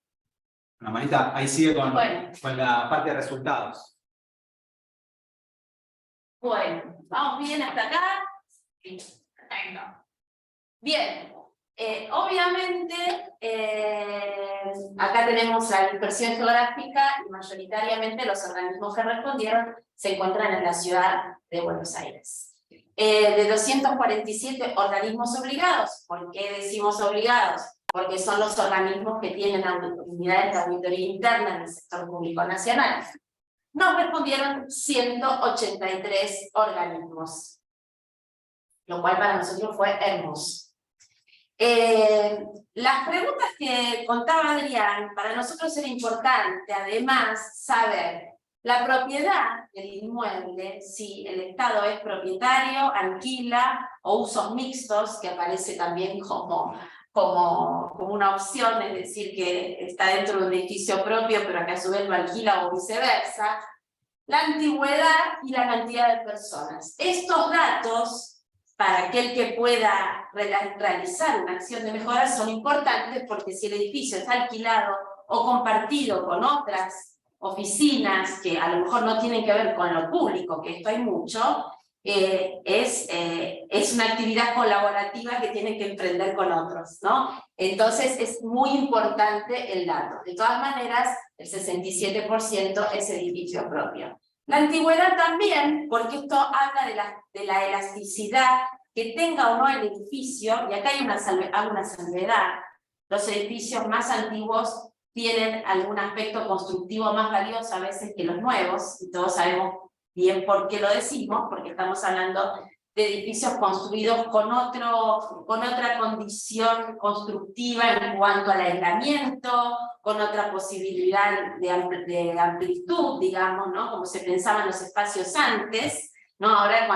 Bueno, Marita, ahí sigue con la parte de resultados. Bueno, ¿vamos bien hasta acá? Sí, perfecto. Bien, obviamente, acá tenemos la dispersión geográfica y mayoritariamente los organismos que respondieron se encuentran en la ciudad de Buenos Aires. De 247 organismos obligados, ¿por qué decimos obligados? Porque son los organismos que tienen unidades de auditoría interna en el sector público nacional. Nos respondieron 183 organismos, lo cual para nosotros fue hermoso. Las preguntas que contaba Adrián, para nosotros era importante, además, saber la propiedad del inmueble, si el Estado es propietario, alquila o usos mixtos, que aparece también como una opción, es decir, que está dentro de un edificio propio, pero que a su vez lo alquila o viceversa, la antigüedad y la cantidad de personas. Estos datos, para aquel que pueda realizar una acción de mejora, son importantes porque si el edificio está alquilado o compartido con otras oficinas que a lo mejor no tienen que ver con lo público, que esto hay mucho, es una actividad colaborativa que tienen que emprender con otros, ¿no? Entonces es muy importante el dato. De todas maneras, el 67% es edificio propio. La antigüedad también, porque esto habla de la elasticidad que tenga o no el edificio, y acá hay una salvedad. Los edificios más antiguos tienen algún aspecto constructivo más valioso a veces que los nuevos, y todos sabemos bien por qué lo decimos, porque estamos hablando de edificios construidos con otra condición constructiva en cuanto al aislamiento, con otra posibilidad de amplitud, digamos, ¿no? Como se pensaban los espacios antes, ¿no? Ahora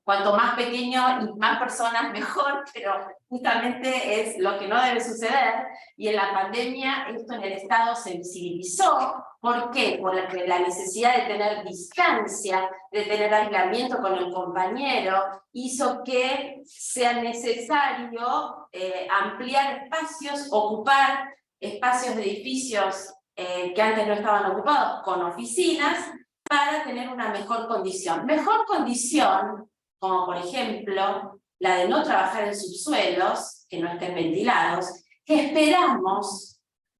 cuanto más pequeño y más personas mejor, pero justamente es lo que no debe suceder, y en la pandemia esto en el Estado se visibilizó. ¿Por qué? Por la necesidad de tener distancia, de tener aislamiento con el compañero, hizo que sea necesario ampliar espacios, ocupar espacios de edificios que antes no estaban ocupados con oficinas, para tener una mejor condición. Mejor condición, como por ejemplo la de no trabajar en subsuelos, que no estén ventilados, que esperamos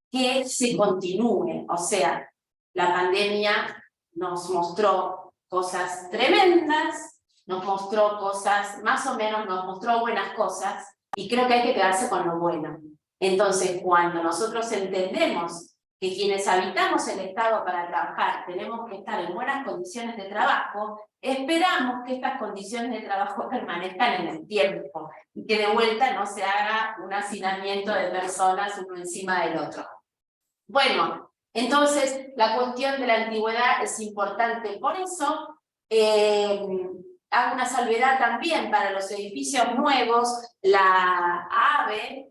que se continúe. O sea, la pandemia nos mostró cosas tremendas, nos mostró cosas, más o menos nos mostró buenas cosas, y creo que hay que quedarse con lo bueno. Entonces, cuando nosotros entendemos que quienes habitamos el Estado para trabajar tenemos que estar en buenas condiciones de trabajo, esperamos que estas condiciones de trabajo permanezcan en el tiempo y que de vuelta no se haga un hacinamiento de personas uno encima del otro. Bueno, entonces la cuestión de la antigüedad es importante, por eso hago una salvedad también para los edificios nuevos. La AVE,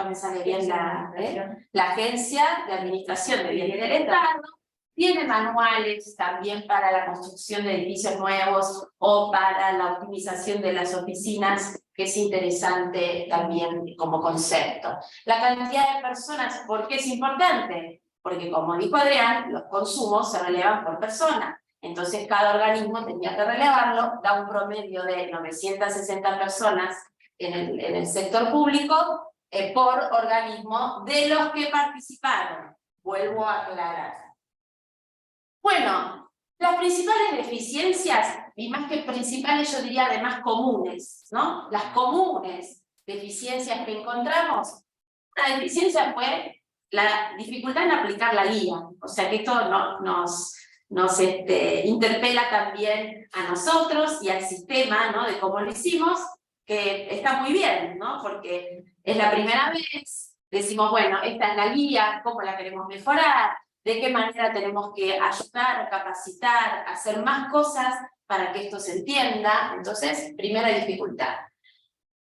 me sale bien la Agencia de Administración de Bienes del Estado, tiene manuales también para la construcción de edificios nuevos o para la optimización de las oficinas, que es interesante también como concepto. La cantidad de personas, ¿por qué es importante? Porque, como dijo Adrián, los consumos se relevan por persona. Entonces cada organismo tenía que relevarlo, da un promedio de 960 personas en el sector público, por organismo de los que participaron. Vuelvo a aclarar. Bueno, las principales deficiencias, y más que principales yo diría además comunes, ¿no? Las comunes deficiencias que encontramos, una deficiencia fue la dificultad en aplicar la guía, o sea que esto nos interpela también a nosotros y al sistema, ¿no? De cómo lo hicimos, que está muy bien, ¿no? Porque es la primera vez, decimos, bueno, esta es la guía, ¿cómo la queremos mejorar? ¿De qué manera tenemos que ayudar, capacitar, hacer más cosas para que esto se entienda? Entonces, primera dificultad.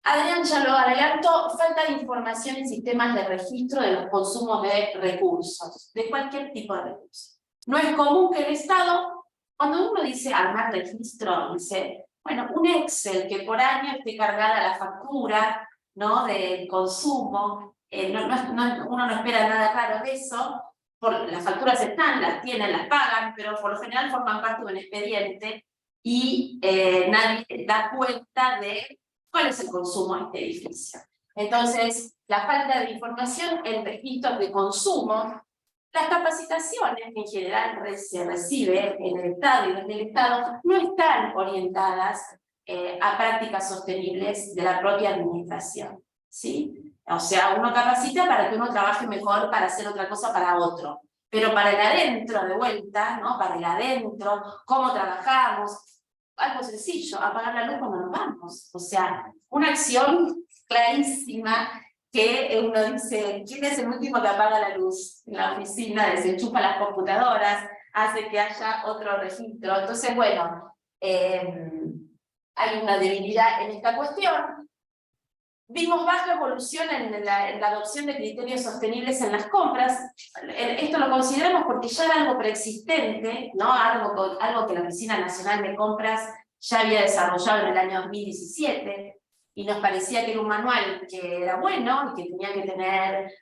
Adrián ya lo adelantó, falta de información en sistemas de registro de los consumos de recursos, de cualquier tipo de recursos. No es común que el Estado, cuando uno dice armar registro, dice, bueno, un Excel que por año esté cargada la factura, ¿no? Del consumo, uno no espera nada raro de eso. Las facturas están, las tienen, las pagan, pero por lo general forman parte de un expediente y nadie da cuenta de cuál es el consumo de este edificio. Entonces, la falta de información en registros de consumo, las capacitaciones que en general se recibe en el Estado y desde el Estado no están orientadas a prácticas sostenibles de la propia administración, ¿sí? O sea, uno capacita para que uno trabaje mejor para hacer otra cosa para otro. Pero para el adentro, de vuelta, ¿no? Para el adentro, cómo trabajamos, algo sencillo, apagar la luz cuando nos vamos. O sea, una acción clarísima que uno dice, ¿quién es el último que apaga la luz? En la oficina, desenchufa las computadoras, hace que haya otro registro. Entonces, bueno, hay una debilidad en esta cuestión. Vimos baja evolución en la adopción de criterios sostenibles en las compras. Esto lo consideramos porque ya era algo preexistente, ¿no? Algo que la Oficina Nacional de Compras ya había desarrollado en el año 2017, y nos parecía que era un manual que era bueno y que tenía que tener que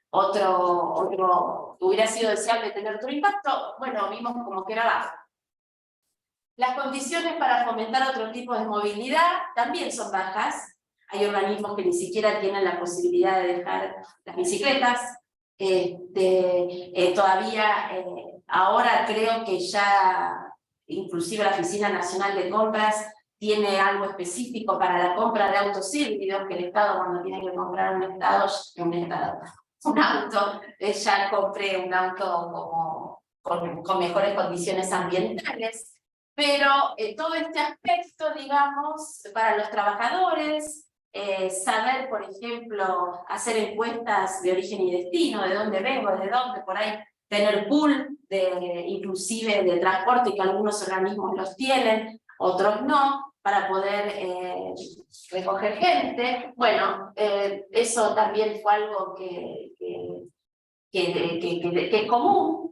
hubiera sido deseable tener otro impacto. Bueno, vimos como que era bajo. Las condiciones para fomentar otro tipo de movilidad también son bajas. Hay organismos que ni siquiera tienen la posibilidad de dejar las bicicletas. Todavía, ahora creo que ya, inclusive la Oficina Nacional de Compras tiene algo específico para la compra de autos híbridos, que el Estado, cuando tiene que comprar un auto, ya compre un auto con mejores condiciones ambientales. Pero todo este aspecto, digamos, para los trabajadores, saber, por ejemplo, hacer encuestas de origen y destino, de dónde vengo, de dónde, por ahí, tener pool, inclusive de transporte, que algunos organismos los tienen, otros no, para poder recoger gente. Bueno, eso también fue algo que es común,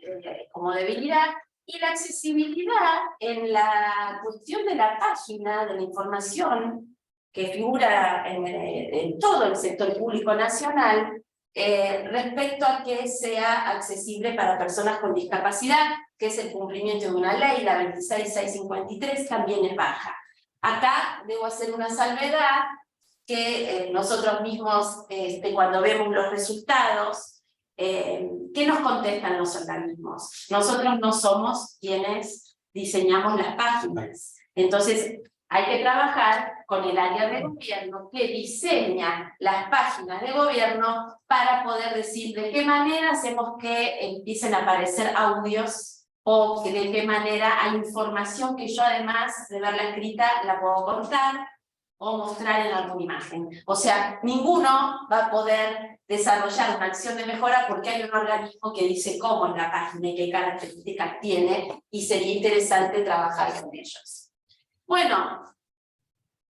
como debilidad. Y la accesibilidad en la cuestión de la página, de la información que figura en todo el sector público nacional, respecto a que sea accesible para personas con discapacidad, que es el cumplimiento de una ley, la 26653, también es baja. Acá debo hacer una salvedad, que nosotros mismos, cuando vemos los resultados, ¿qué nos contestan los organismos? Nosotros no somos quienes diseñamos las páginas. Entonces, hay que trabajar con el área de gobierno que diseña las páginas de gobierno para poder decir de qué manera hacemos que empiecen a aparecer audios o de qué manera hay información que yo, además de verla escrita, la puedo contar o mostrar en alguna imagen. O sea, ninguno va a poder desarrollar una acción de mejora porque hay un organismo que dice cómo es la página y qué características tiene, y sería interesante trabajar con ellos. Bueno,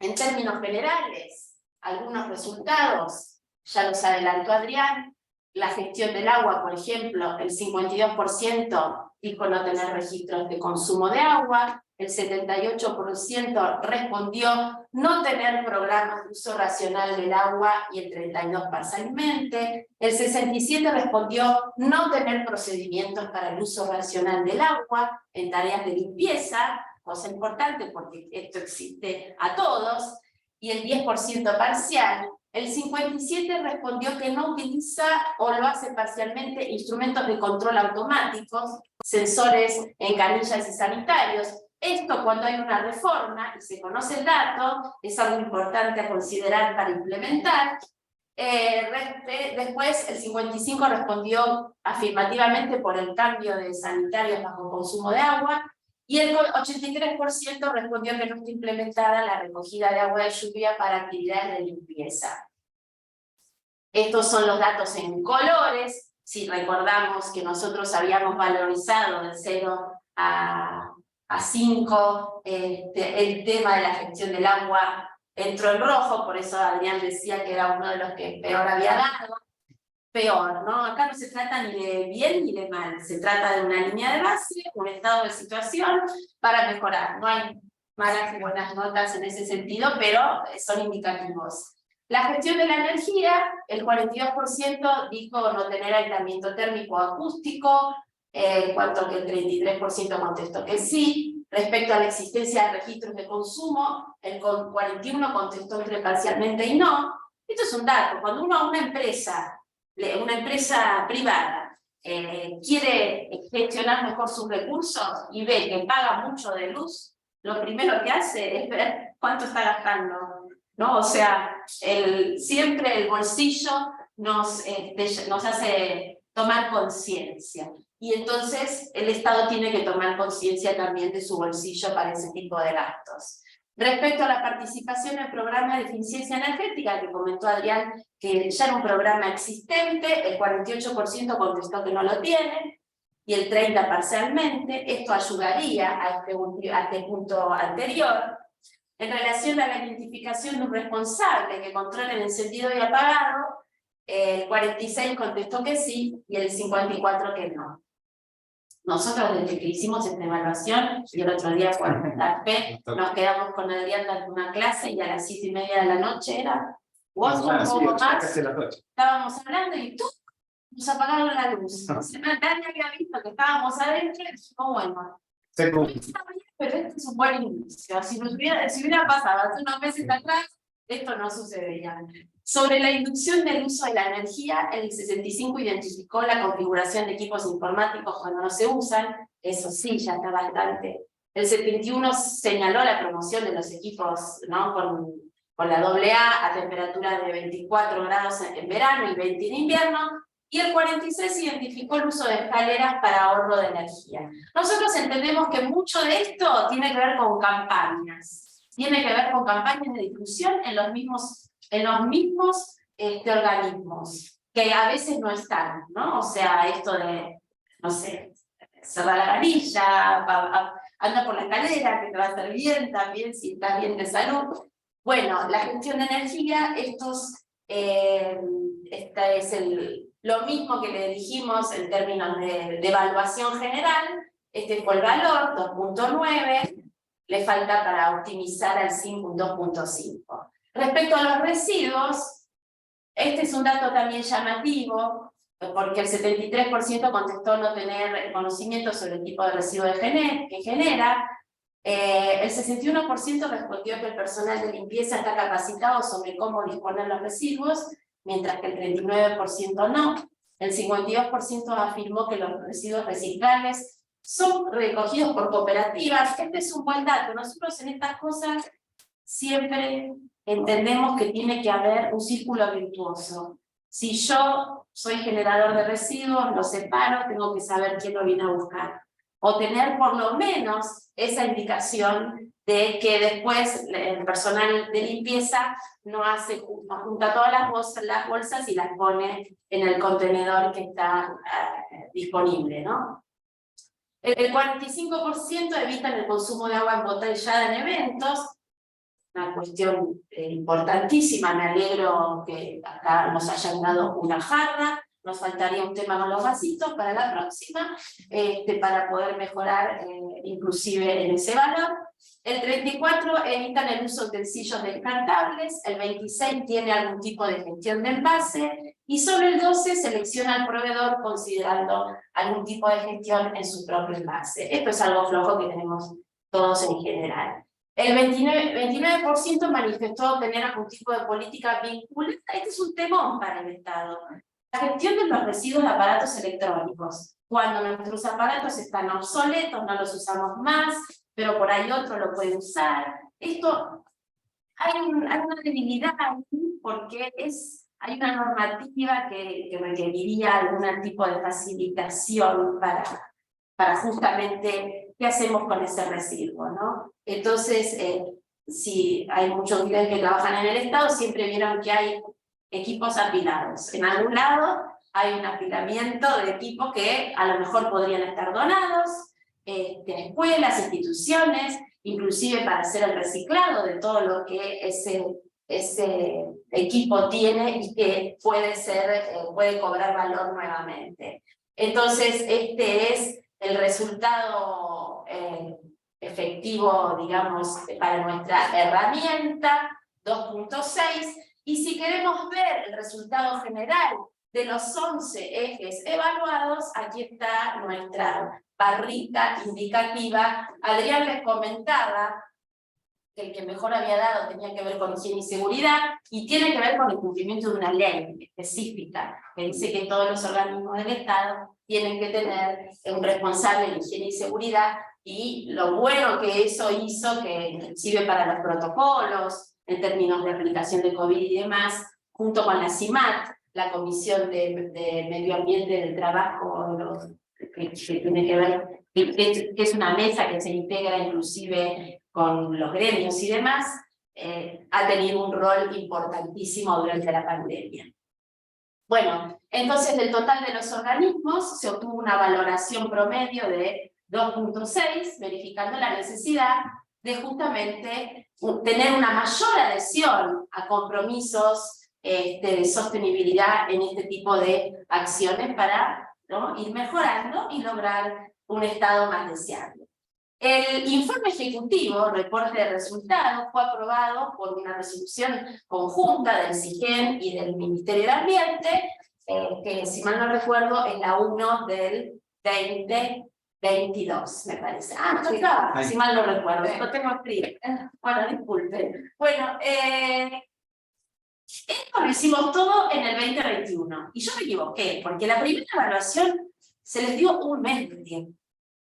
en términos generales, algunos resultados, ya los adelantó Adrián. La gestión del agua, por ejemplo, el 52% dijo no tener registros de consumo de agua, el 78% respondió no tener programas de uso racional del agua y el 32% parcialmente, el 67% respondió no tener procedimientos para el uso racional del agua en tareas de limpieza, cosa importante porque esto existe a todos, y el 10% parcial. El 57% respondió que no utiliza o lo hace parcialmente instrumentos de control automáticos, sensores en canillas y sanitarios. Esto, cuando hay una reforma y se conoce el dato, es algo importante a considerar para implementar. Después el 55% respondió afirmativamente por el cambio de sanitarios bajo consumo de agua, y el 83% respondió que no está implementada la recogida de agua de lluvia para actividades de limpieza. Estos son los datos en colores. Si recordamos que nosotros habíamos valorizado de 0 a 5 el tema de la gestión del agua, entró en rojo, por eso Adrián decía que era uno de los que peor había dado. Peor, ¿no? Acá no se trata ni de bien ni de mal, se trata de una línea de base, un estado de situación para mejorar. No hay malas y buenas notas en ese sentido, pero son indicativos. La gestión de la energía, el 42% dijo no tener aislamiento térmico o acústico, en cuanto que el 33% contestó que sí. Respecto a la existencia de registros de consumo, el 41% contestó entre parcialmente y no. Esto es un dato. Cuando una empresa privada quiere gestionar mejor sus recursos y ve que paga mucho de luz, lo primero que hace es ver cuánto está gastando, ¿no? O sea, siempre el bolsillo nos hace tomar conciencia. Y entonces el Estado tiene que tomar conciencia también de su bolsillo para ese tipo de gastos. Respecto a la participación en el programa de eficiencia energética, que comentó Adrián, que ya era un programa existente, el 48% contestó que no lo tiene, y el 30% parcialmente. Esto ayudaría a este punto anterior. En relación a la identificación de un responsable que controle el encendido y apagado, el 46% contestó que sí, y el 54% que no. Nosotros, desde que hicimos esta evaluación, y el otro día por la P, nos quedamos con Adrián dando una clase, y a las 7:30 de la noche era, o un poco más, estábamos hablando y ¡tú! Nos apagaron la luz. Nadie había visto que estábamos adentro y dijimos, bueno, Pero este es un buen inicio. Si hubiera pasado hace unos meses atrás, esto no sucedería. Sobre la inducción del uso de la energía, el 65 identificó la configuración de equipos informáticos cuando no se usan, eso sí, ya está bastante. El 71 señaló la promoción de los equipos, ¿no?, con la AA a temperatura de 24 grados en verano y 20 en invierno, y el 46 identificó el uso de escaleras para ahorro de energía. Nosotros entendemos que mucho de esto tiene que ver con campañas, de difusión en los mismos organismos, que a veces no están, ¿no? O sea, esto de, no sé, cerrar la varilla, anda por la escalera, que te va a hacer bien también, si estás bien de salud. Bueno, la gestión de energía, esta es lo mismo que le dijimos en términos de evaluación general. Este fue el valor, 2.9, le falta para optimizar al 2.5. Respecto a los residuos, este es un dato también llamativo, porque el 73% contestó no tener conocimiento sobre el tipo de residuo que genera. El 61% respondió que el personal de limpieza está capacitado sobre cómo disponer los residuos, mientras que el 39% no. El 52% afirmó que los residuos reciclables son recogidos por cooperativas. Este es un buen dato. Nosotros en estas cosas siempre entendemos que tiene que haber un círculo virtuoso. Si yo soy generador de residuos, lo separo, tengo que saber quién lo viene a buscar. O tener por lo menos esa indicación de que después el personal de limpieza no junta todas las bolsas y las pone en el contenedor que está disponible, ¿no? El 45% evitan el consumo de agua embotellada en eventos, una cuestión importantísima. Me alegro que acá nos hayan dado una jarra. Nos faltaría un tema con los vasitos para la próxima, para poder mejorar inclusive en ese valor. El 34 evitan el uso de utensilios descartables, el 26 tiene algún tipo de gestión de envase, y solo el 12 selecciona al proveedor considerando algún tipo de gestión en su propio envase. Esto es algo flojo que tenemos todos en general. El 29% manifestó tener algún tipo de política vinculada. Este es un temón para el Estado. La gestión de los residuos de aparatos electrónicos. Cuando nuestros aparatos están obsoletos, no los usamos más, pero por ahí otro lo puede usar. Esto, hay una debilidad aquí porque hay una normativa que requeriría algún tipo de facilitación para justamente qué hacemos con ese residuo, ¿no? Entonces, si hay muchos de ustedes que trabajan en el Estado, siempre vieron que hay equipos apilados. En algún lado hay un apilamiento de equipos que a lo mejor podrían estar donados, escuelas, instituciones, inclusive para hacer el reciclado de todo lo que ese equipo tiene y que puede cobrar valor nuevamente. Entonces, este es el resultado efectivo, digamos, para nuestra herramienta 2.6. Y si queremos ver el resultado general de los 11 ejes evaluados, aquí está nuestra barrita indicativa. Adrián les comentaba que el que mejor había dado tenía que ver con higiene y seguridad, y tiene que ver con el cumplimiento de una ley específica, que dice que todos los organismos del Estado tienen que tener un responsable de higiene y seguridad, y lo bueno que eso hizo, que inclusive para los protocolos, en términos de aplicación de COVID y demás, junto con la CIMAT, la Comisión de Medio Ambiente del Trabajo, que tiene que ver, que es una mesa que se integra inclusive con los gremios y demás, ha tenido un rol importantísimo durante la pandemia. Bueno, entonces del total de los organismos se obtuvo una valoración promedio de 2.6, verificando la necesidad de justamente tener una mayor adhesión a compromisos de sostenibilidad en este tipo de acciones para, ¿no?, ir mejorando y lograr un Estado más deseable. El informe ejecutivo, reporte de resultados, fue aprobado por una resolución conjunta del SIGEN y del Ministerio de Ambiente, que si mal no recuerdo es la 1 del 20 22, me parece. Ah, no Sí. estaba, Ahí. si mal no recuerdo, Sí. lo tengo escrito. Bueno, disculpen. Bueno, esto lo hicimos todo en el 2021. Y yo me equivoqué, porque la primera evaluación se les dio un mes de tiempo.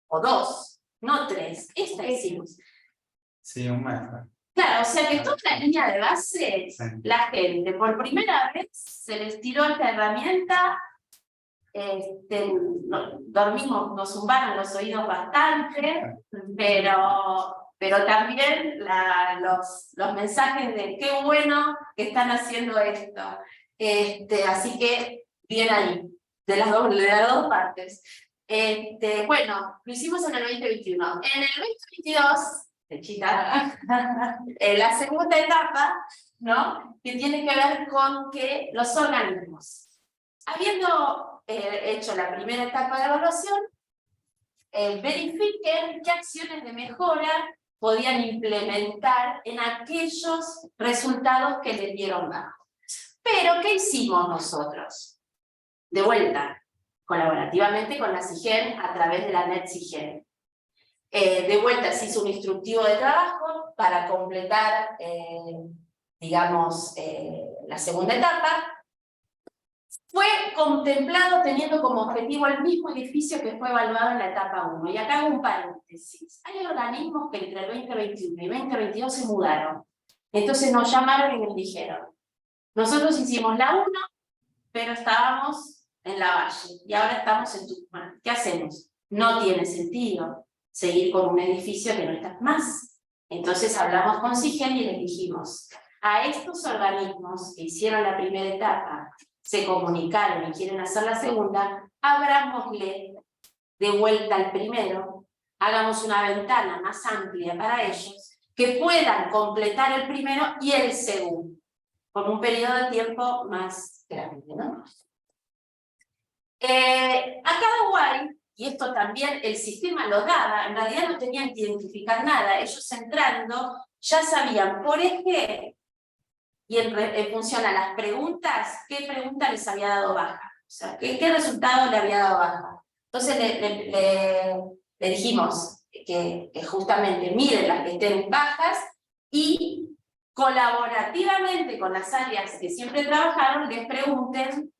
O 2, no 3. Esta hicimos. Sí, un mes. Claro, o sea que toda la línea de base, Sí. la gente, por primera vez se les tiró esta herramienta. Dormimos, nos zumbaron los oídos bastante, pero también los mensajes de qué bueno que están haciendo esto. Así que bien ahí, de las dos partes. Bueno, lo hicimos en el 2021. En el 2022, la segunda etapa, ¿no? Que tiene que ver con que los organismos, habiendo hecho la primera etapa de evaluación, verifiquen qué acciones de mejora podían implementar en aquellos resultados que les dieron bajo. Pero, ¿qué hicimos nosotros? De vuelta, colaborativamente con la SIGEN a través de la NetSIGEN. De vuelta se hizo un instructivo de trabajo para completar, digamos, la segunda etapa. Fue contemplado teniendo como objetivo el mismo edificio que fue evaluado en la etapa 1. Y acá hago un paréntesis. Hay organismos que entre el 2021 y 2022 se mudaron. Entonces nos llamaron y nos dijeron, nosotros hicimos la 1, pero estábamos en La Valle y ahora estamos en Tucumán. ¿Qué hacemos? No tiene sentido seguir con un edificio que no está más. Entonces hablamos con SIGEN y les dijimos, a estos organismos que hicieron la primera etapa, se comunicaron y quieren hacer la segunda, abrámosle de vuelta al primero, hagamos una ventana más amplia para ellos, que puedan completar el primero y el segundo, con un periodo de tiempo más grande, ¿no? Acá Uruguay, y esto también el sistema lo daba, en realidad no tenían que identificar nada, ellos entrando ya sabían por eje y en función a las preguntas, qué pregunta les había dado baja, o sea, qué resultado le había dado baja. Entonces le dijimos que justamente miren las que estén bajas y colaborativamente con las áreas que siempre trabajaron, les pregunten,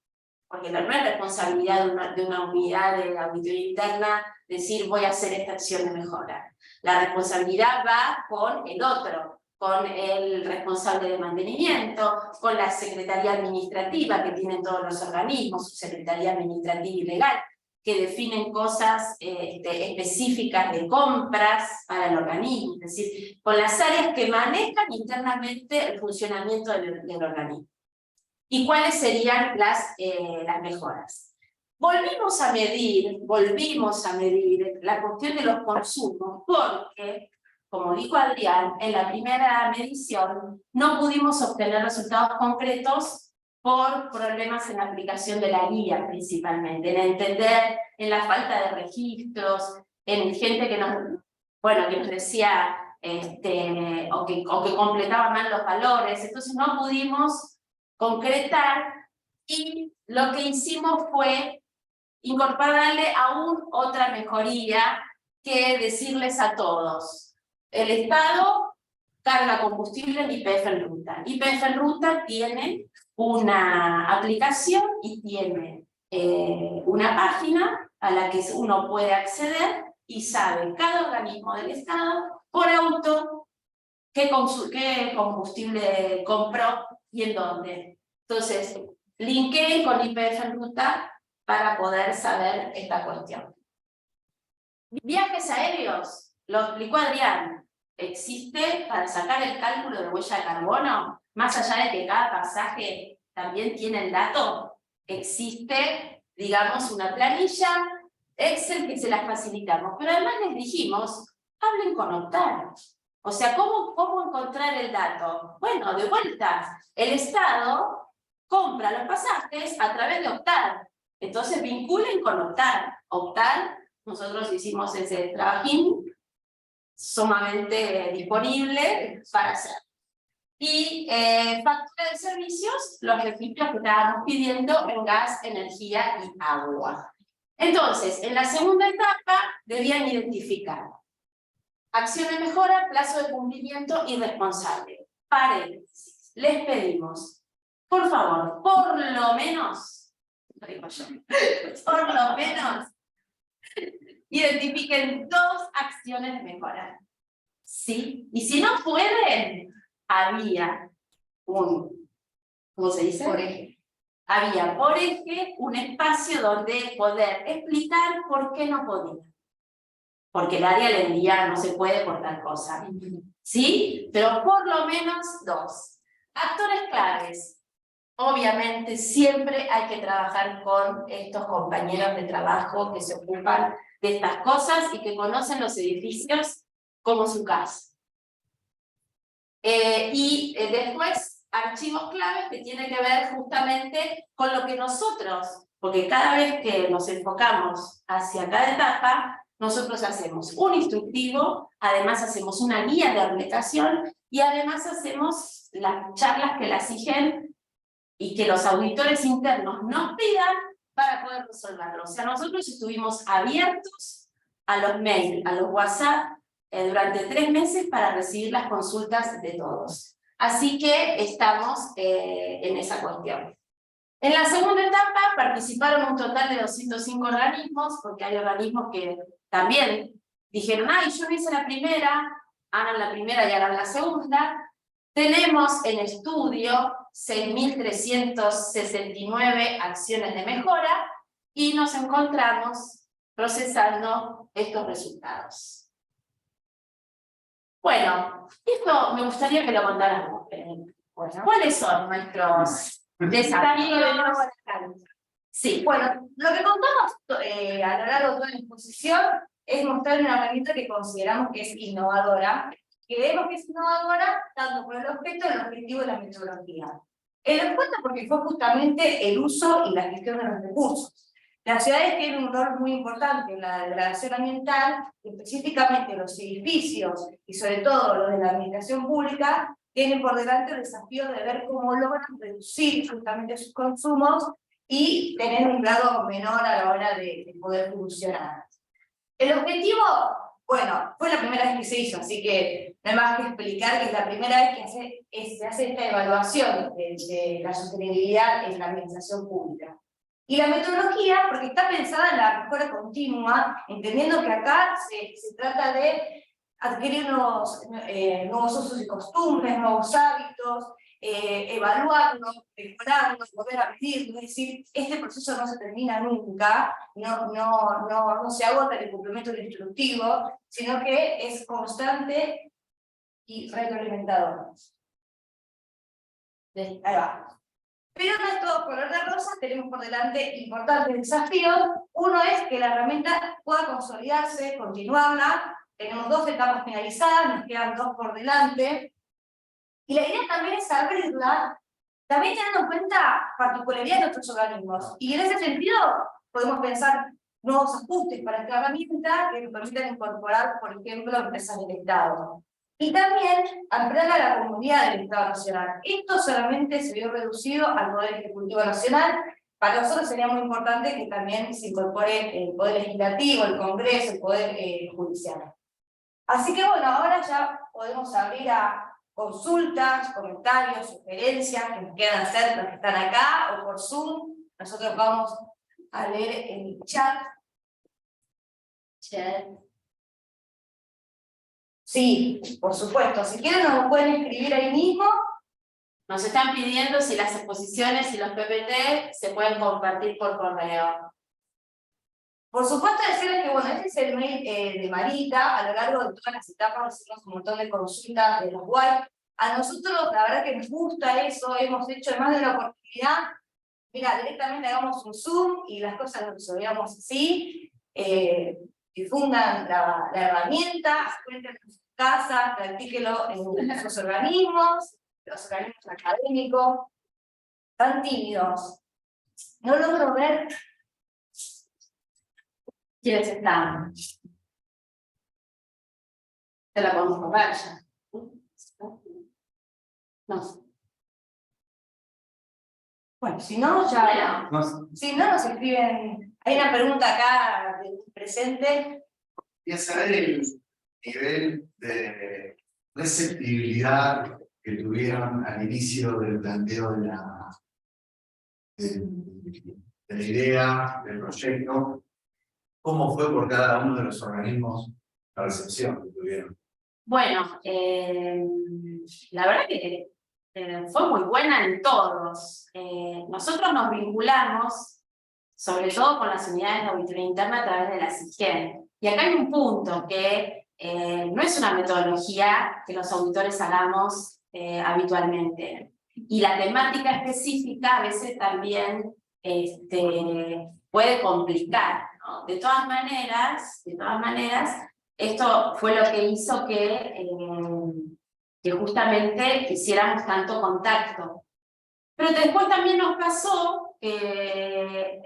porque no es responsabilidad de una unidad de auditoría interna decir voy a hacer esta acción de mejora. La responsabilidad va con el otro, con el responsable de mantenimiento, con la secretaría administrativa que tienen todos los organismos, su secretaría administrativa y legal, que definen cosas específicas de compras para el organismo, es decir, con las áreas que manejan internamente el funcionamiento del organismo. ¿Y cuáles serían las mejoras? Volvimos a medir la cuestión de los consumos, porque, como dijo Adrián, en la primera medición no pudimos obtener resultados concretos por problemas en la aplicación de la guía principalmente, en entender, en la falta de registros, en gente que nos decía, o que completaba mal los valores, entonces no pudimos concretar, y lo que hicimos fue incorporarle aún otra mejoría, que decirles a todos, el Estado carga combustible en YPF en ruta. YPF en ruta tiene una aplicación y tiene una página a la que uno puede acceder y sabe cada organismo del Estado por auto qué combustible compró y en dónde. Entonces, linkeen con YPF en ruta para poder saber esta cuestión. Viajes aéreos, lo explicó Adrián, existe para sacar el cálculo de huella de carbono, más allá de que cada pasaje también tiene el dato, existe, digamos, una planilla Excel que se las facilitamos, pero además les dijimos, hablen con Optal. O sea, ¿cómo encontrar el dato? Bueno, de vuelta, el Estado compra los pasajes a través de Optal. Entonces vinculen con Optal. Optal, nosotros hicimos ese trabajín sumamente disponible para hacer. Y factura de servicios, los requisitos que estábamos pidiendo en gas, energía y agua. Entonces, en la segunda etapa debían identificar acción de mejora, plazo de cumplimiento y responsable. Paréntesis. Les pedimos, por favor, por lo menos, lo digo yo, por lo menos, identifiquen 2 acciones de mejora. ¿Sí? Y si no pueden, había un, ¿cómo se dice? Por eje. Había por eje un espacio donde poder explicar por qué no podía. Porque el área le envía no se puede por tal cosa. ¿Sí? Pero por lo menos 2. Actores claves. Obviamente siempre hay que trabajar con estos compañeros de trabajo que se ocupan de estas cosas y que conocen los edificios como su casa. Después, archivos claves que tienen que ver justamente con lo que nosotros, porque cada vez que nos enfocamos hacia cada etapa, nosotros hacemos un instructivo, además hacemos una guía de aplicación y además hacemos las charlas que la exigen y que los auditores internos nos pidan para poder resolverlo. O sea, nosotros estuvimos abiertos a los mails, a los WhatsApp, durante 3 meses para recibir las consultas de todos. Así que estamos en esa cuestión. En la segunda etapa participaron un total de 205 organismos, porque hay organismos que también dijeron, ay, yo no hice la primera, hagan la primera y hagan la segunda. Tenemos en estudio 6.369 acciones de mejora y nos encontramos procesando estos resultados. Bueno, esto me gustaría que lo contaran vos, bueno, ¿cuáles son nuestros desafíos? Sí. Bueno, lo que contamos a lo largo de toda la exposición es mostrar una herramienta que consideramos que es innovadora, que vemos que es innovadora tanto por el objeto, el objetivo y la metodología. El objeto porque fue justamente el uso y la gestión de los recursos. Las ciudades tienen un rol muy importante en la degradación ambiental, específicamente los edificios y sobre todo los de la administración pública, tienen por delante el desafío de ver cómo logran reducir justamente sus consumos y tener un grado menor a la hora de poder funcionar. El objetivo, bueno, fue la primera vez que se hizo, así que no hay más que explicar que es la primera vez que se hace esta evaluación de la sostenibilidad en la administración pública. Y la metodología, porque está pensada en la mejora continua, entendiendo que acá se trata de adquirir nuevos usos y costumbres, nuevos hábitos, evaluarlo, mejorarlo, volver a medirlo, es decir, este proceso no se termina nunca, no se agota el complemento instructivo, sino que es constante y retroalimentador. Ahí va. Pero no es todo color de rosa, tenemos por delante importantes desafíos. Uno es que la herramienta pueda consolidarse, continuarla. Tenemos 2 etapas finalizadas, nos quedan 2 por delante. Y la idea también es abrirla, también teniendo en cuenta particularidades de nuestros organismos. Y en ese sentido, podemos pensar nuevos ajustes para esta herramienta que nos permitan incorporar, por ejemplo, empresas del Estado. Y también ampliar a la comunidad del Estado Nacional. Esto solamente se vio reducido al Poder Ejecutivo Nacional. Para nosotros sería muy importante que también se incorpore el Poder Legislativo, el Congreso, el Poder Judicial. Así que bueno, ahora ya podemos abrir a consultas, comentarios, sugerencias que nos quieran hacer los que están acá o por Zoom. Nosotros vamos a leer el chat. Sí, por supuesto. Si quieren nos pueden escribir ahí mismo. Nos están pidiendo si las exposiciones y los PPT se pueden compartir por correo. Por supuesto, decirles que, bueno, este es el mail de Marita. A lo largo de todas las etapas recibimos un montón de consultas de los WhatsApp. A nosotros, la verdad que nos gusta eso. Hemos hecho más de una oportunidad. Mira, directamente hagamos un Zoom y las cosas las resolvíamos así. Difundan la herramienta, cuenten en sus casas, practíquenlo en sus organismos, los organismos académicos. Tan tímidos. No logro ver ¿Quiénes están? Te la podemos borrar ya. No. Bueno, si no, ya. Bueno, No, Si no, nos escriben Hay una pregunta acá del presente. Quería saber el nivel de receptibilidad que tuvieron al inicio del planteo de la idea, del proyecto. ¿Cómo fue por cada uno de los organismos la recepción que tuvieron? Bueno, la verdad que fue muy buena en todos. Nosotros nos vinculamos, sobre todo con las unidades de auditoría interna a través de la SIGEN. Y acá hay un punto que no es una metodología que los auditores hagamos habitualmente. Y la temática específica a veces también puede complicar, ¿no? De todas maneras, esto fue lo que hizo que justamente hiciéramos tanto contacto. Pero después también nos pasó que,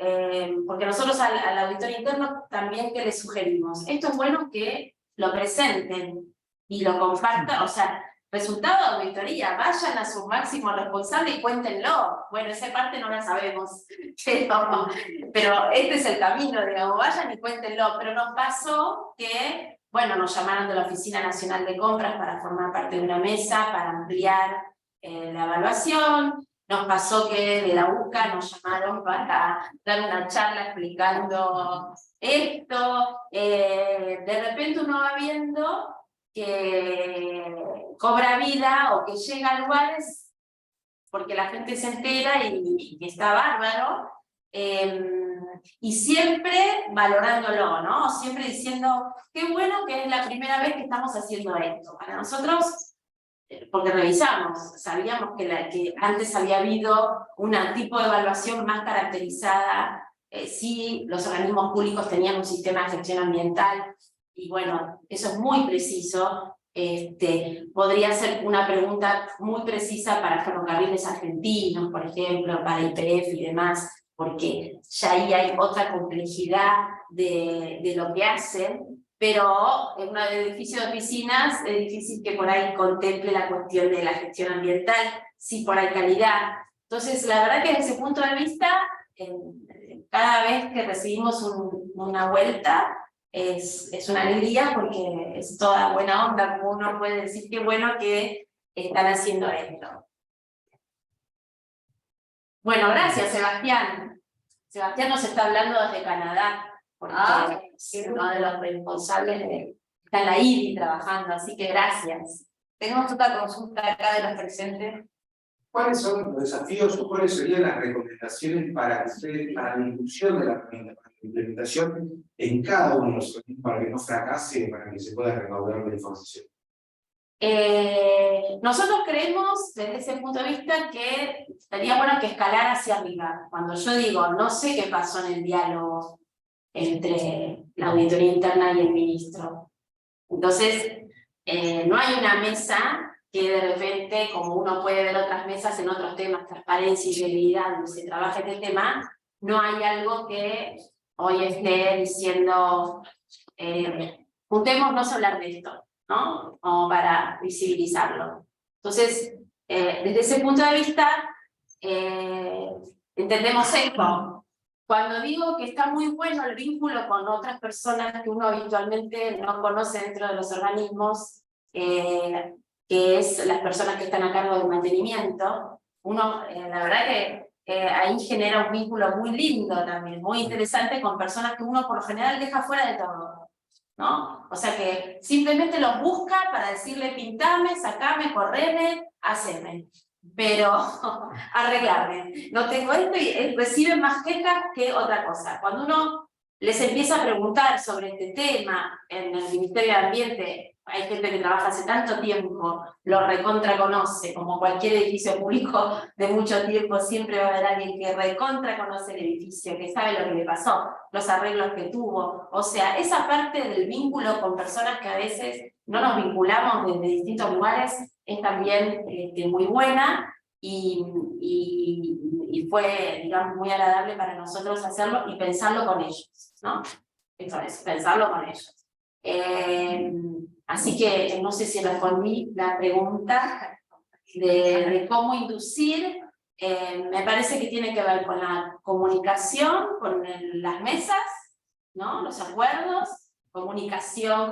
porque nosotros al auditor interno también que le sugerimos, esto es bueno que lo presenten y lo compartan, o sea, resultado de auditoría, vayan a su máximo responsable y cuéntenlo. Bueno, esa parte no la sabemos, pero este es el camino, digamos, vayan y cuéntenlo. Pero nos pasó que, bueno, nos llamaron de la Oficina Nacional de Compras para formar parte de una mesa, para ampliar la evaluación. Nos pasó que de la UCA nos llamaron para dar una charla explicando esto. De repente uno va viendo que cobra vida o que llega a lugares porque la gente se entera y está bárbaro, y siempre valorándolo, ¿no? Siempre diciendo, qué bueno que es la primera vez que estamos haciendo esto. Para nosotros, porque revisamos, sabíamos que antes había habido un tipo de evaluación más caracterizada, sí, los organismos públicos tenían un sistema de gestión ambiental, y bueno, eso es muy preciso. Podría ser una pregunta muy precisa para ferrocarriles argentinos, por ejemplo, para YPF y demás, porque ya ahí hay otra complejidad de lo que hacen, pero en un edificio de oficinas es difícil que por ahí contemple la cuestión de la gestión ambiental, sí por ahí calidad. Entonces, la verdad que desde ese punto de vista, cada vez que recibimos una vuelta, es una alegría porque es toda buena onda, como uno puede decir qué bueno que están haciendo esto. Bueno, gracias Sebastián. Sebastián nos está hablando desde Canadá, porque es uno de los responsables está en la IBI trabajando, así que gracias. Tenemos otra consulta acá de los presentes. ¿Cuáles son los desafíos o cuáles serían las recomendaciones para la inclusión de la herramienta, para la implementación en cada uno de los organismos para que no fracase, para que se pueda recaudar la información? Nosotros creemos desde ese punto de vista que sería bueno que escalar hacia arriba. Cuando yo digo, no sé qué pasó en el diálogo entre la auditoría interna y el ministro. Entonces, no hay una mesa que de repente, como uno puede ver otras mesas en otros temas, transparencia y viabilidad, donde se trabaja este tema, no hay algo que hoy esté diciendo, juntémonos a hablar de esto, ¿no? Como para visibilizarlo. Entonces, desde ese punto de vista, entendemos esto. Cuando digo que está muy bueno el vínculo con otras personas que uno habitualmente no conoce dentro de los organismos, que es las personas que están a cargo del mantenimiento, uno, la verdad que ahí genera un vínculo muy lindo también, muy interesante con personas que uno por lo general deja fuera de todo, ¿no? O sea que simplemente los busca para decirle pintame, sacame, correme, haceme, pero arreglarme. No tengo esto y reciben más quejas que otra cosa. Cuando uno les empieza a preguntar sobre este tema en el Ministerio de Ambiente, hay gente que trabaja hace tanto tiempo, lo recontra conoce, como cualquier edificio público de mucho tiempo, siempre va a haber alguien que recontra conoce el edificio, que sabe lo que le pasó, los arreglos que tuvo. O sea, esa parte del vínculo con personas que a veces no nos vinculamos desde distintos lugares es también muy buena y fue, digamos, muy agradable para nosotros hacerlo y pensarlo con ellos, ¿no? Eso es, pensarlo con ellos. Así que no sé si respondí la pregunta de cómo inducir. Me parece que tiene que ver con la comunicación, con las mesas, ¿no? Los acuerdos, comunicación.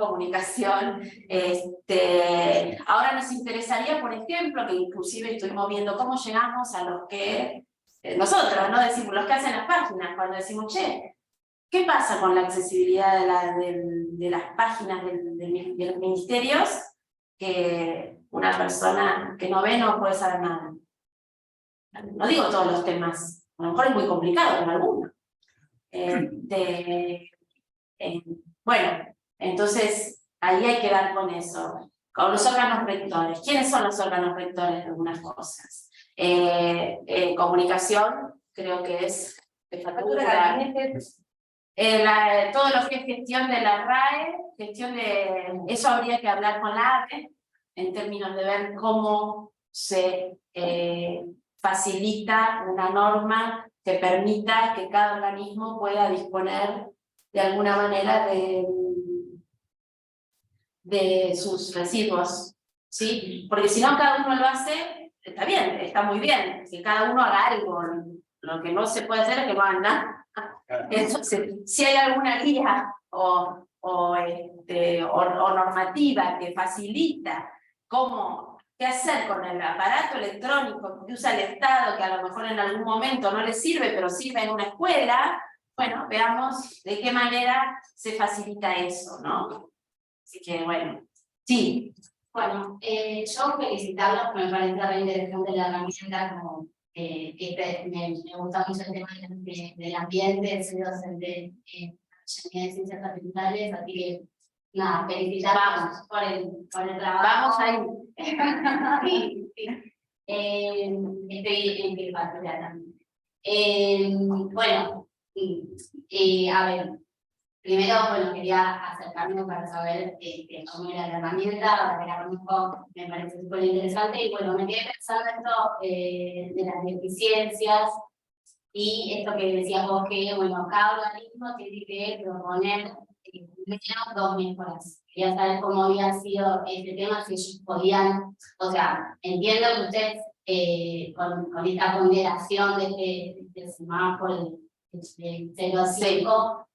Ahora nos interesaría, por ejemplo, que inclusive estuvimos viendo cómo llegamos a los que nosotros, ¿no? Decimos, los que hacen las páginas, cuando decimos, che, ¿qué pasa con la accesibilidad de las páginas de los ministerios? Que una persona que no ve no puede saber nada. No digo todos los temas, a lo mejor es muy complicado en algunos. Bueno, entonces ahí hay que dar con eso. Con los órganos rectores. ¿Quiénes son los órganos rectores de algunas cosas? Comunicación, creo que es Todo lo que es gestión de la RAE, eso habría que hablar con la ARE, en términos de ver cómo se facilita una norma que permita que cada organismo pueda disponer de alguna manera de sus residuos, ¿sí? Porque si no cada uno lo hace, está bien, está muy bien, que cada uno haga algo. Lo que no se puede hacer es que no hagan nada. Entonces, si hay alguna guía o normativa que facilita qué hacer con el aparato electrónico que usa el Estado, que a lo mejor en algún momento no le sirve, pero sirve en una escuela, bueno, veamos de qué manera se facilita eso, ¿no? Así que, bueno, sí. Bueno, yo felicitarlos, porque me parece re interesante la herramienta, como me gusta mucho el tema del ambiente, soy docente de ciencias ambientales, así que nada, felicitarlos por el trabajo. Vamos ahí. Sí, sí. Estoy en Kilpatrick también. Bueno, a ver, primero, bueno, quería acercarme para saber cómo era la herramienta, para que la conozco, me parece súper interesante, y bueno, me quedé pensando esto de las deficiencias, y esto que decías vos, que bueno, cada organismo tiene que proponer menos 2 mejoras. Quería saber cómo había sido este tema, si ellos podían, o sea, entiendo que ustedes con esta ponderación de este semáforo del 0 a 5,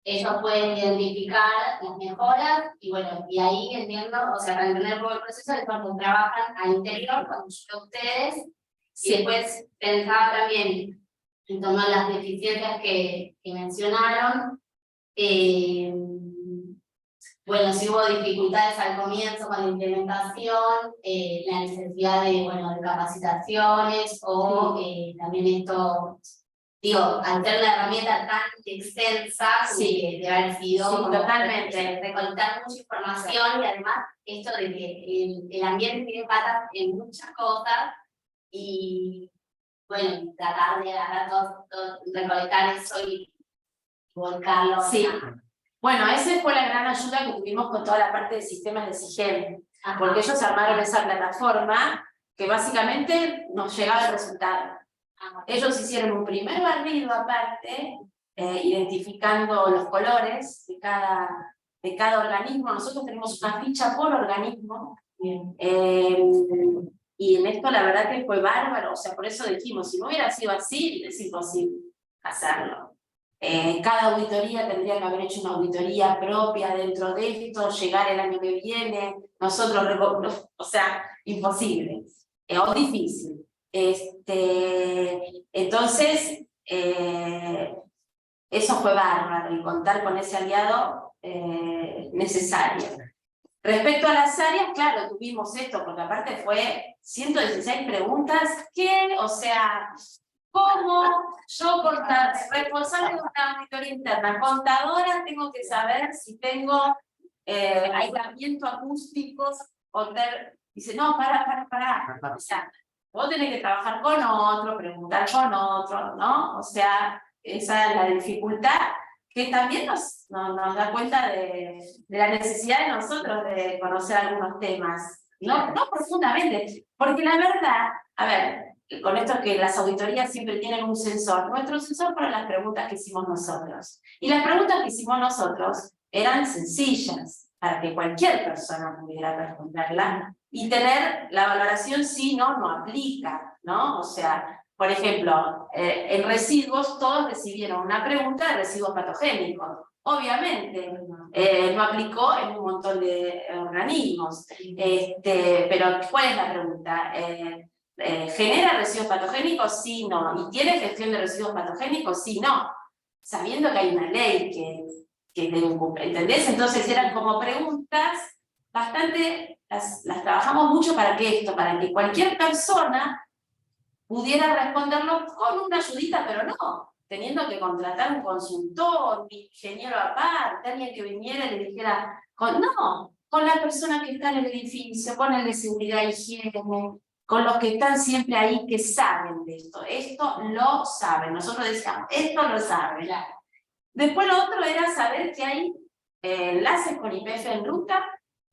ellos pueden identificar las mejoras, y bueno, y ahí entiendo, o sea, para entender todo el proceso es cuando trabajan al interior, cuando yo a ustedes, y después pensaba también en tomar las deficiencias que mencionaron. Bueno, si hubo dificultades al comienzo con la implementación, la necesidad de capacitaciones, o también esto, digo, al ser una herramienta tan extensa, Sí, debe haber sido sí, como totalmente. recolectar mucha información, y además esto de que el ambiente tiene patas en muchas cosas, y bueno, tratar de agarrar todo, recolectar eso y volcarlo. Sí. Bueno, esa fue la gran ayuda que tuvimos con toda la parte de sistemas de SIGEM, porque ellos armaron esa plataforma que básicamente nos llegaba el resultado. Ellos hicieron un primer barrido aparte, identificando los colores de cada organismo. Nosotros tenemos una ficha por organismo, y en esto la verdad que fue bárbaro, o sea, por eso dijimos, si no hubiera sido así, es imposible hacerlo. Cada auditoría tendría que haber hecho una auditoría propia dentro de esto, llegar el año que viene, nosotros, o sea, imposible, o difícil. Entonces, eso fue bárbaro, y contar con ese aliado necesario. Respecto a las áreas, claro, tuvimos esto, porque aparte fue 116 preguntas, ¿qué? O sea, ¿cómo yo, responsable de una auditoría interna, contadora, tengo que saber si tengo aislamiento acústico, dice, no, pará, o sea, vos tenés que trabajar con otro, preguntar con otro, ¿no? O sea, esa es la dificultad, que también nos da cuenta de la necesidad de nosotros de conocer algunos temas, no profundamente, porque la verdad, a ver, con esto que las auditorías siempre tienen un sensor, nuestro sensor fueron las preguntas que hicimos nosotros, y las preguntas que hicimos nosotros eran sencillas, para que cualquier persona pudiera responderla, y tener la valoración sí, no aplica, ¿no? O sea, por ejemplo, en residuos todos recibieron una pregunta de residuos patogénicos. Obviamente, no aplicó en un montón de organismos. Pero, ¿cuál es la pregunta? ¿Genera residuos patogénicos? Sí, no. ¿Y tiene gestión de residuos patogénicos? Sí, no. Sabiendo que hay una ley que deben cumplir, ¿entendés? Entonces eran como preguntas bastante, las trabajamos mucho para que cualquier persona pudiera responderlo con una ayudita, pero no, teniendo que contratar un consultor, un ingeniero aparte, alguien que viniera y le dijera, no, con la persona que está en el edificio, con el de seguridad e higiene, con los que están siempre ahí que saben de esto lo saben, nosotros decíamos, esto lo saben. Después lo otro era saber que hay enlaces con YPF en ruta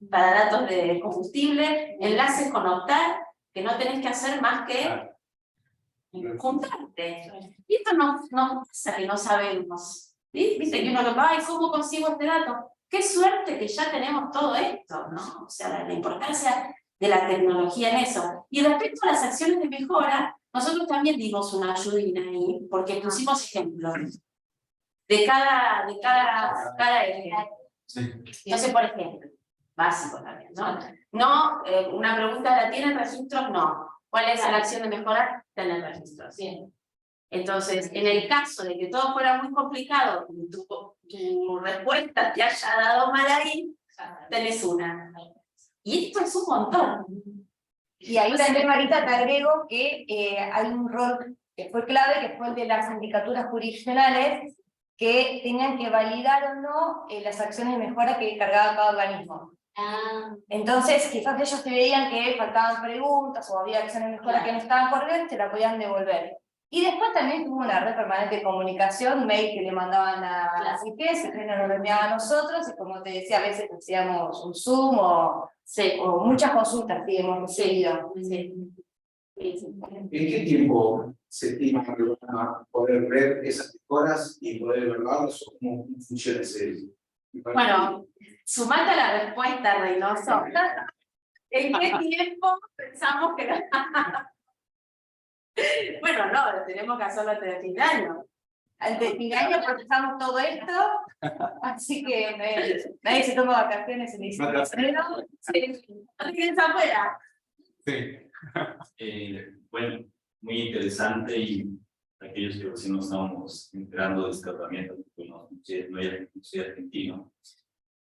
para datos de combustible, enlaces con OCTAR, que no tenés que hacer más que juntarte. Y esto no pasa que no sabemos. ¿Sí? Viste que uno que va, ay, ¿cómo consigo este dato? Qué suerte que ya tenemos todo esto, ¿no? O sea, la importancia de la tecnología en eso. Y respecto a las acciones de mejora, nosotros también dimos una ayudina ahí, porque pusimos ejemplos de cada eje. Entonces, por ejemplo, básico también, ¿no? No, una pregunta, ¿la tienen registros? No. ¿Cuál es la acción de mejorar? Tener registros. Bien. Entonces, en el caso de que todo fuera muy complicado, tu respuesta te haya dado mal ahí, tenés una. Y esto es un montón. Y ahí también, Marita, te agrego que hay un rol que fue clave, que fue el de las sindicaturas jurisdiccionales, que tenían que validar o no las acciones de mejora que cargaba cada organismo. Entonces, quizás ellos te veían que faltaban preguntas o había acciones de mejora que no estaban por ver, te la podían devolver. Y después también tuvo una red permanente de comunicación, mail que le mandaban a las IPs, el nos lo enviaba a nosotros, y como te decía, a veces hacíamos un Zoom o muchas consultas que hemos recibido. ¿En qué tiempo se estima que van a poder ver esas mejoras y poder evaluarlas o cómo funciona ese? Bueno, sumate a la respuesta, Reynoso. ¿En qué tiempo pensamos que Bueno, no, tenemos que hacerlo antes de fin de año. Antes de fin de año procesamos todo esto, así que nadie se toma vacaciones en diciembre. Sí. ¿No quieres afuera? Sí. Bueno, muy interesante, y aquellos que recién nos estamos enterando de esta herramienta, porque no soy argentino.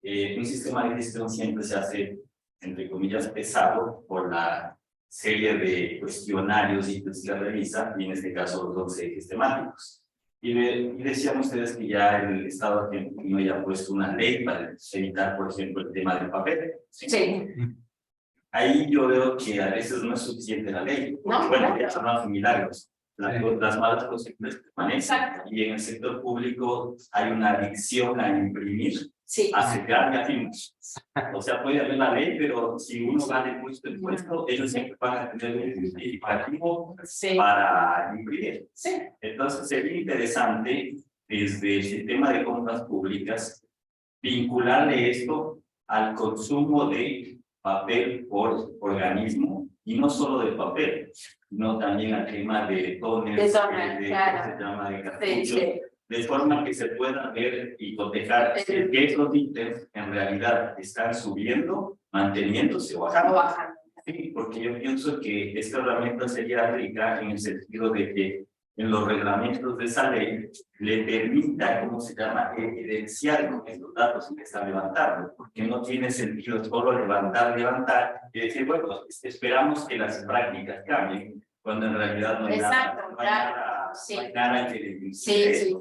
Un sistema de gestión siempre se hace, entre comillas, pesado por la serie de cuestionarios y que se revisa, y en este caso los 12 ejes temáticos. Y decían ustedes que ya el Estado argentino ya ha puesto una ley para evitar, por ejemplo, el tema del papel. Sí. Ahí yo veo que a veces no es suficiente la ley, porque, bueno, de hecho no hacen milagros. Las malas costumbres permanecen, y en el sector público hay una adicción a imprimir, a sacar gafines. O sea, puede haber la ley, pero si uno va de puesto en puesto, ellos siempre van a tener un justificativo para imprimir. Entonces sería interesante, desde el sistema de compras públicas, vincularle esto al consumo de papel por organismo, y no solo de papel, sino también al tema de toners, de cartuchos, de forma que se pueda ver y cotejar que estos ítems en realidad están subiendo, manteniéndose o bajando. Sí, porque yo pienso que esta herramienta sería rica en el sentido de que en los reglamentos de esa ley le permita, ¿cómo se llama?, evidenciar con estos datos que están levantando, porque no tiene sentido solo levantar y decir, bueno, esperamos que las prácticas cambien, cuando en realidad no hay nada que decir.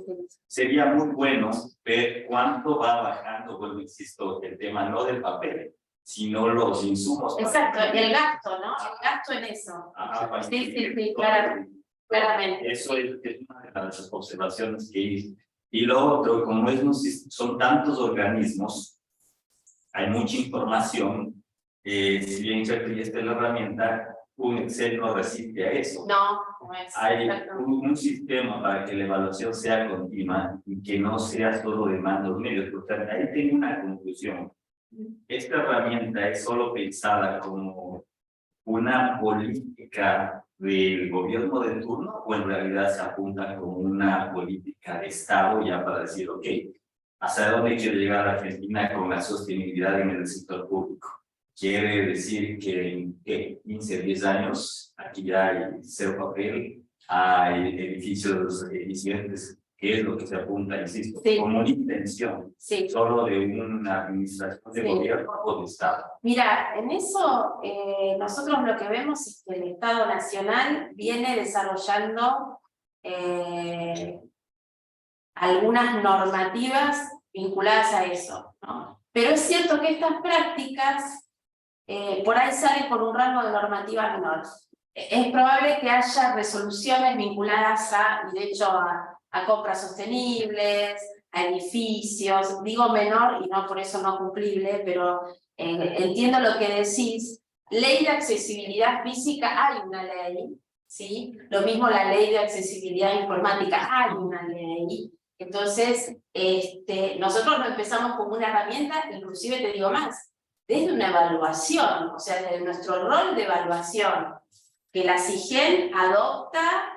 Sería muy bueno ver cuánto va bajando, bueno, insisto, el tema no del papel, sino los insumos. Exacto, el gasto, ¿no? El gasto en eso. Sí, claro. Claramente. Eso es una de las observaciones que hice. Y lo otro, como son tantos organismos, hay mucha información, si bien cierto y esta es la herramienta, un Excel no resiste a eso. No es. Hay un sistema para que la evaluación sea continua y que no sea solo de mandos medios. Por tanto, ahí tengo una conclusión. Esta herramienta es solo pensada como una política del gobierno de turno o en realidad se apunta como una política de Estado ya para decir, ok, ¿hasta dónde quiere llegar Argentina con la sostenibilidad en el sector público? Quiere decir que en 15, 10 años aquí ya hay cero papel, hay edificios eficientes, que es lo que se apunta, insisto, Sí. como una intención, Sí. solo de una administración de Sí. gobierno o de Estado. Mira, en eso nosotros lo que vemos es que el Estado Nacional viene desarrollando algunas normativas vinculadas a eso, ¿no? Pero es cierto que estas prácticas por ahí salen por un rango de normativa menor. Es probable que haya resoluciones vinculadas a, y de hecho, a compras sostenibles, a edificios, digo menor y no por eso no cumplible, pero entiendo lo que decís. Ley de accesibilidad física, hay una ley, ¿sí? Lo mismo la ley de accesibilidad informática, hay una ley. Entonces, nosotros lo empezamos como una herramienta, inclusive te digo más, desde una evaluación, o sea, desde nuestro rol de evaluación, que la SIGEN adopta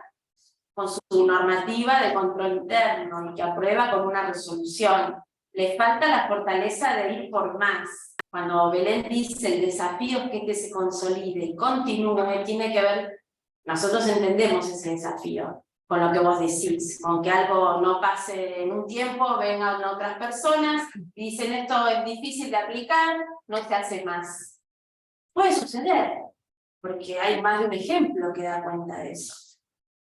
con su normativa de control interno y que aprueba con una resolución. Le falta la fortaleza de ir por más. Cuando Belén dice el desafío es que se consolide y continúe, tiene que ver, nosotros entendemos ese desafío, con lo que vos decís, con que algo no pase en un tiempo, vengan otras personas y dicen esto es difícil de aplicar, no se hace más. Puede suceder, porque hay más de un ejemplo que da cuenta de eso.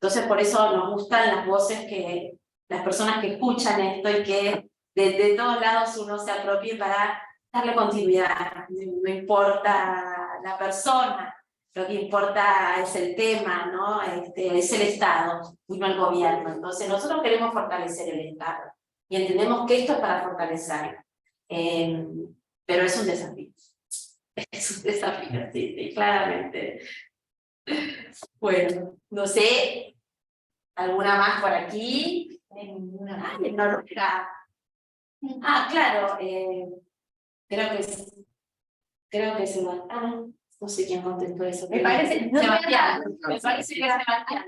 Entonces por eso nos gustan las voces que, las personas que escuchan esto y que de todos lados uno se apropie para darle continuidad. No importa la persona, lo que importa es el tema, ¿no? Es el Estado, y no el gobierno. Entonces nosotros queremos fortalecer el Estado y entendemos que esto es para fortalecer. Pero es un desafío. Es un desafío, sí, claramente. Bueno, no sé, ¿alguna más por aquí? Ay, Noruega. Ah, claro, creo que Sebastián, no sé quién contestó eso. Me parece, Sebastián, me parece que es Sebastián.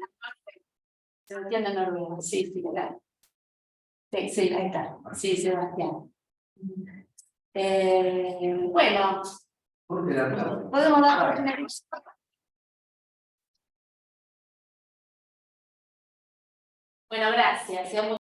Sebastián de Noruega, sí, claro. Sí, ahí está, sí, Sebastián. Bueno, Podemos dar una... bueno, gracias.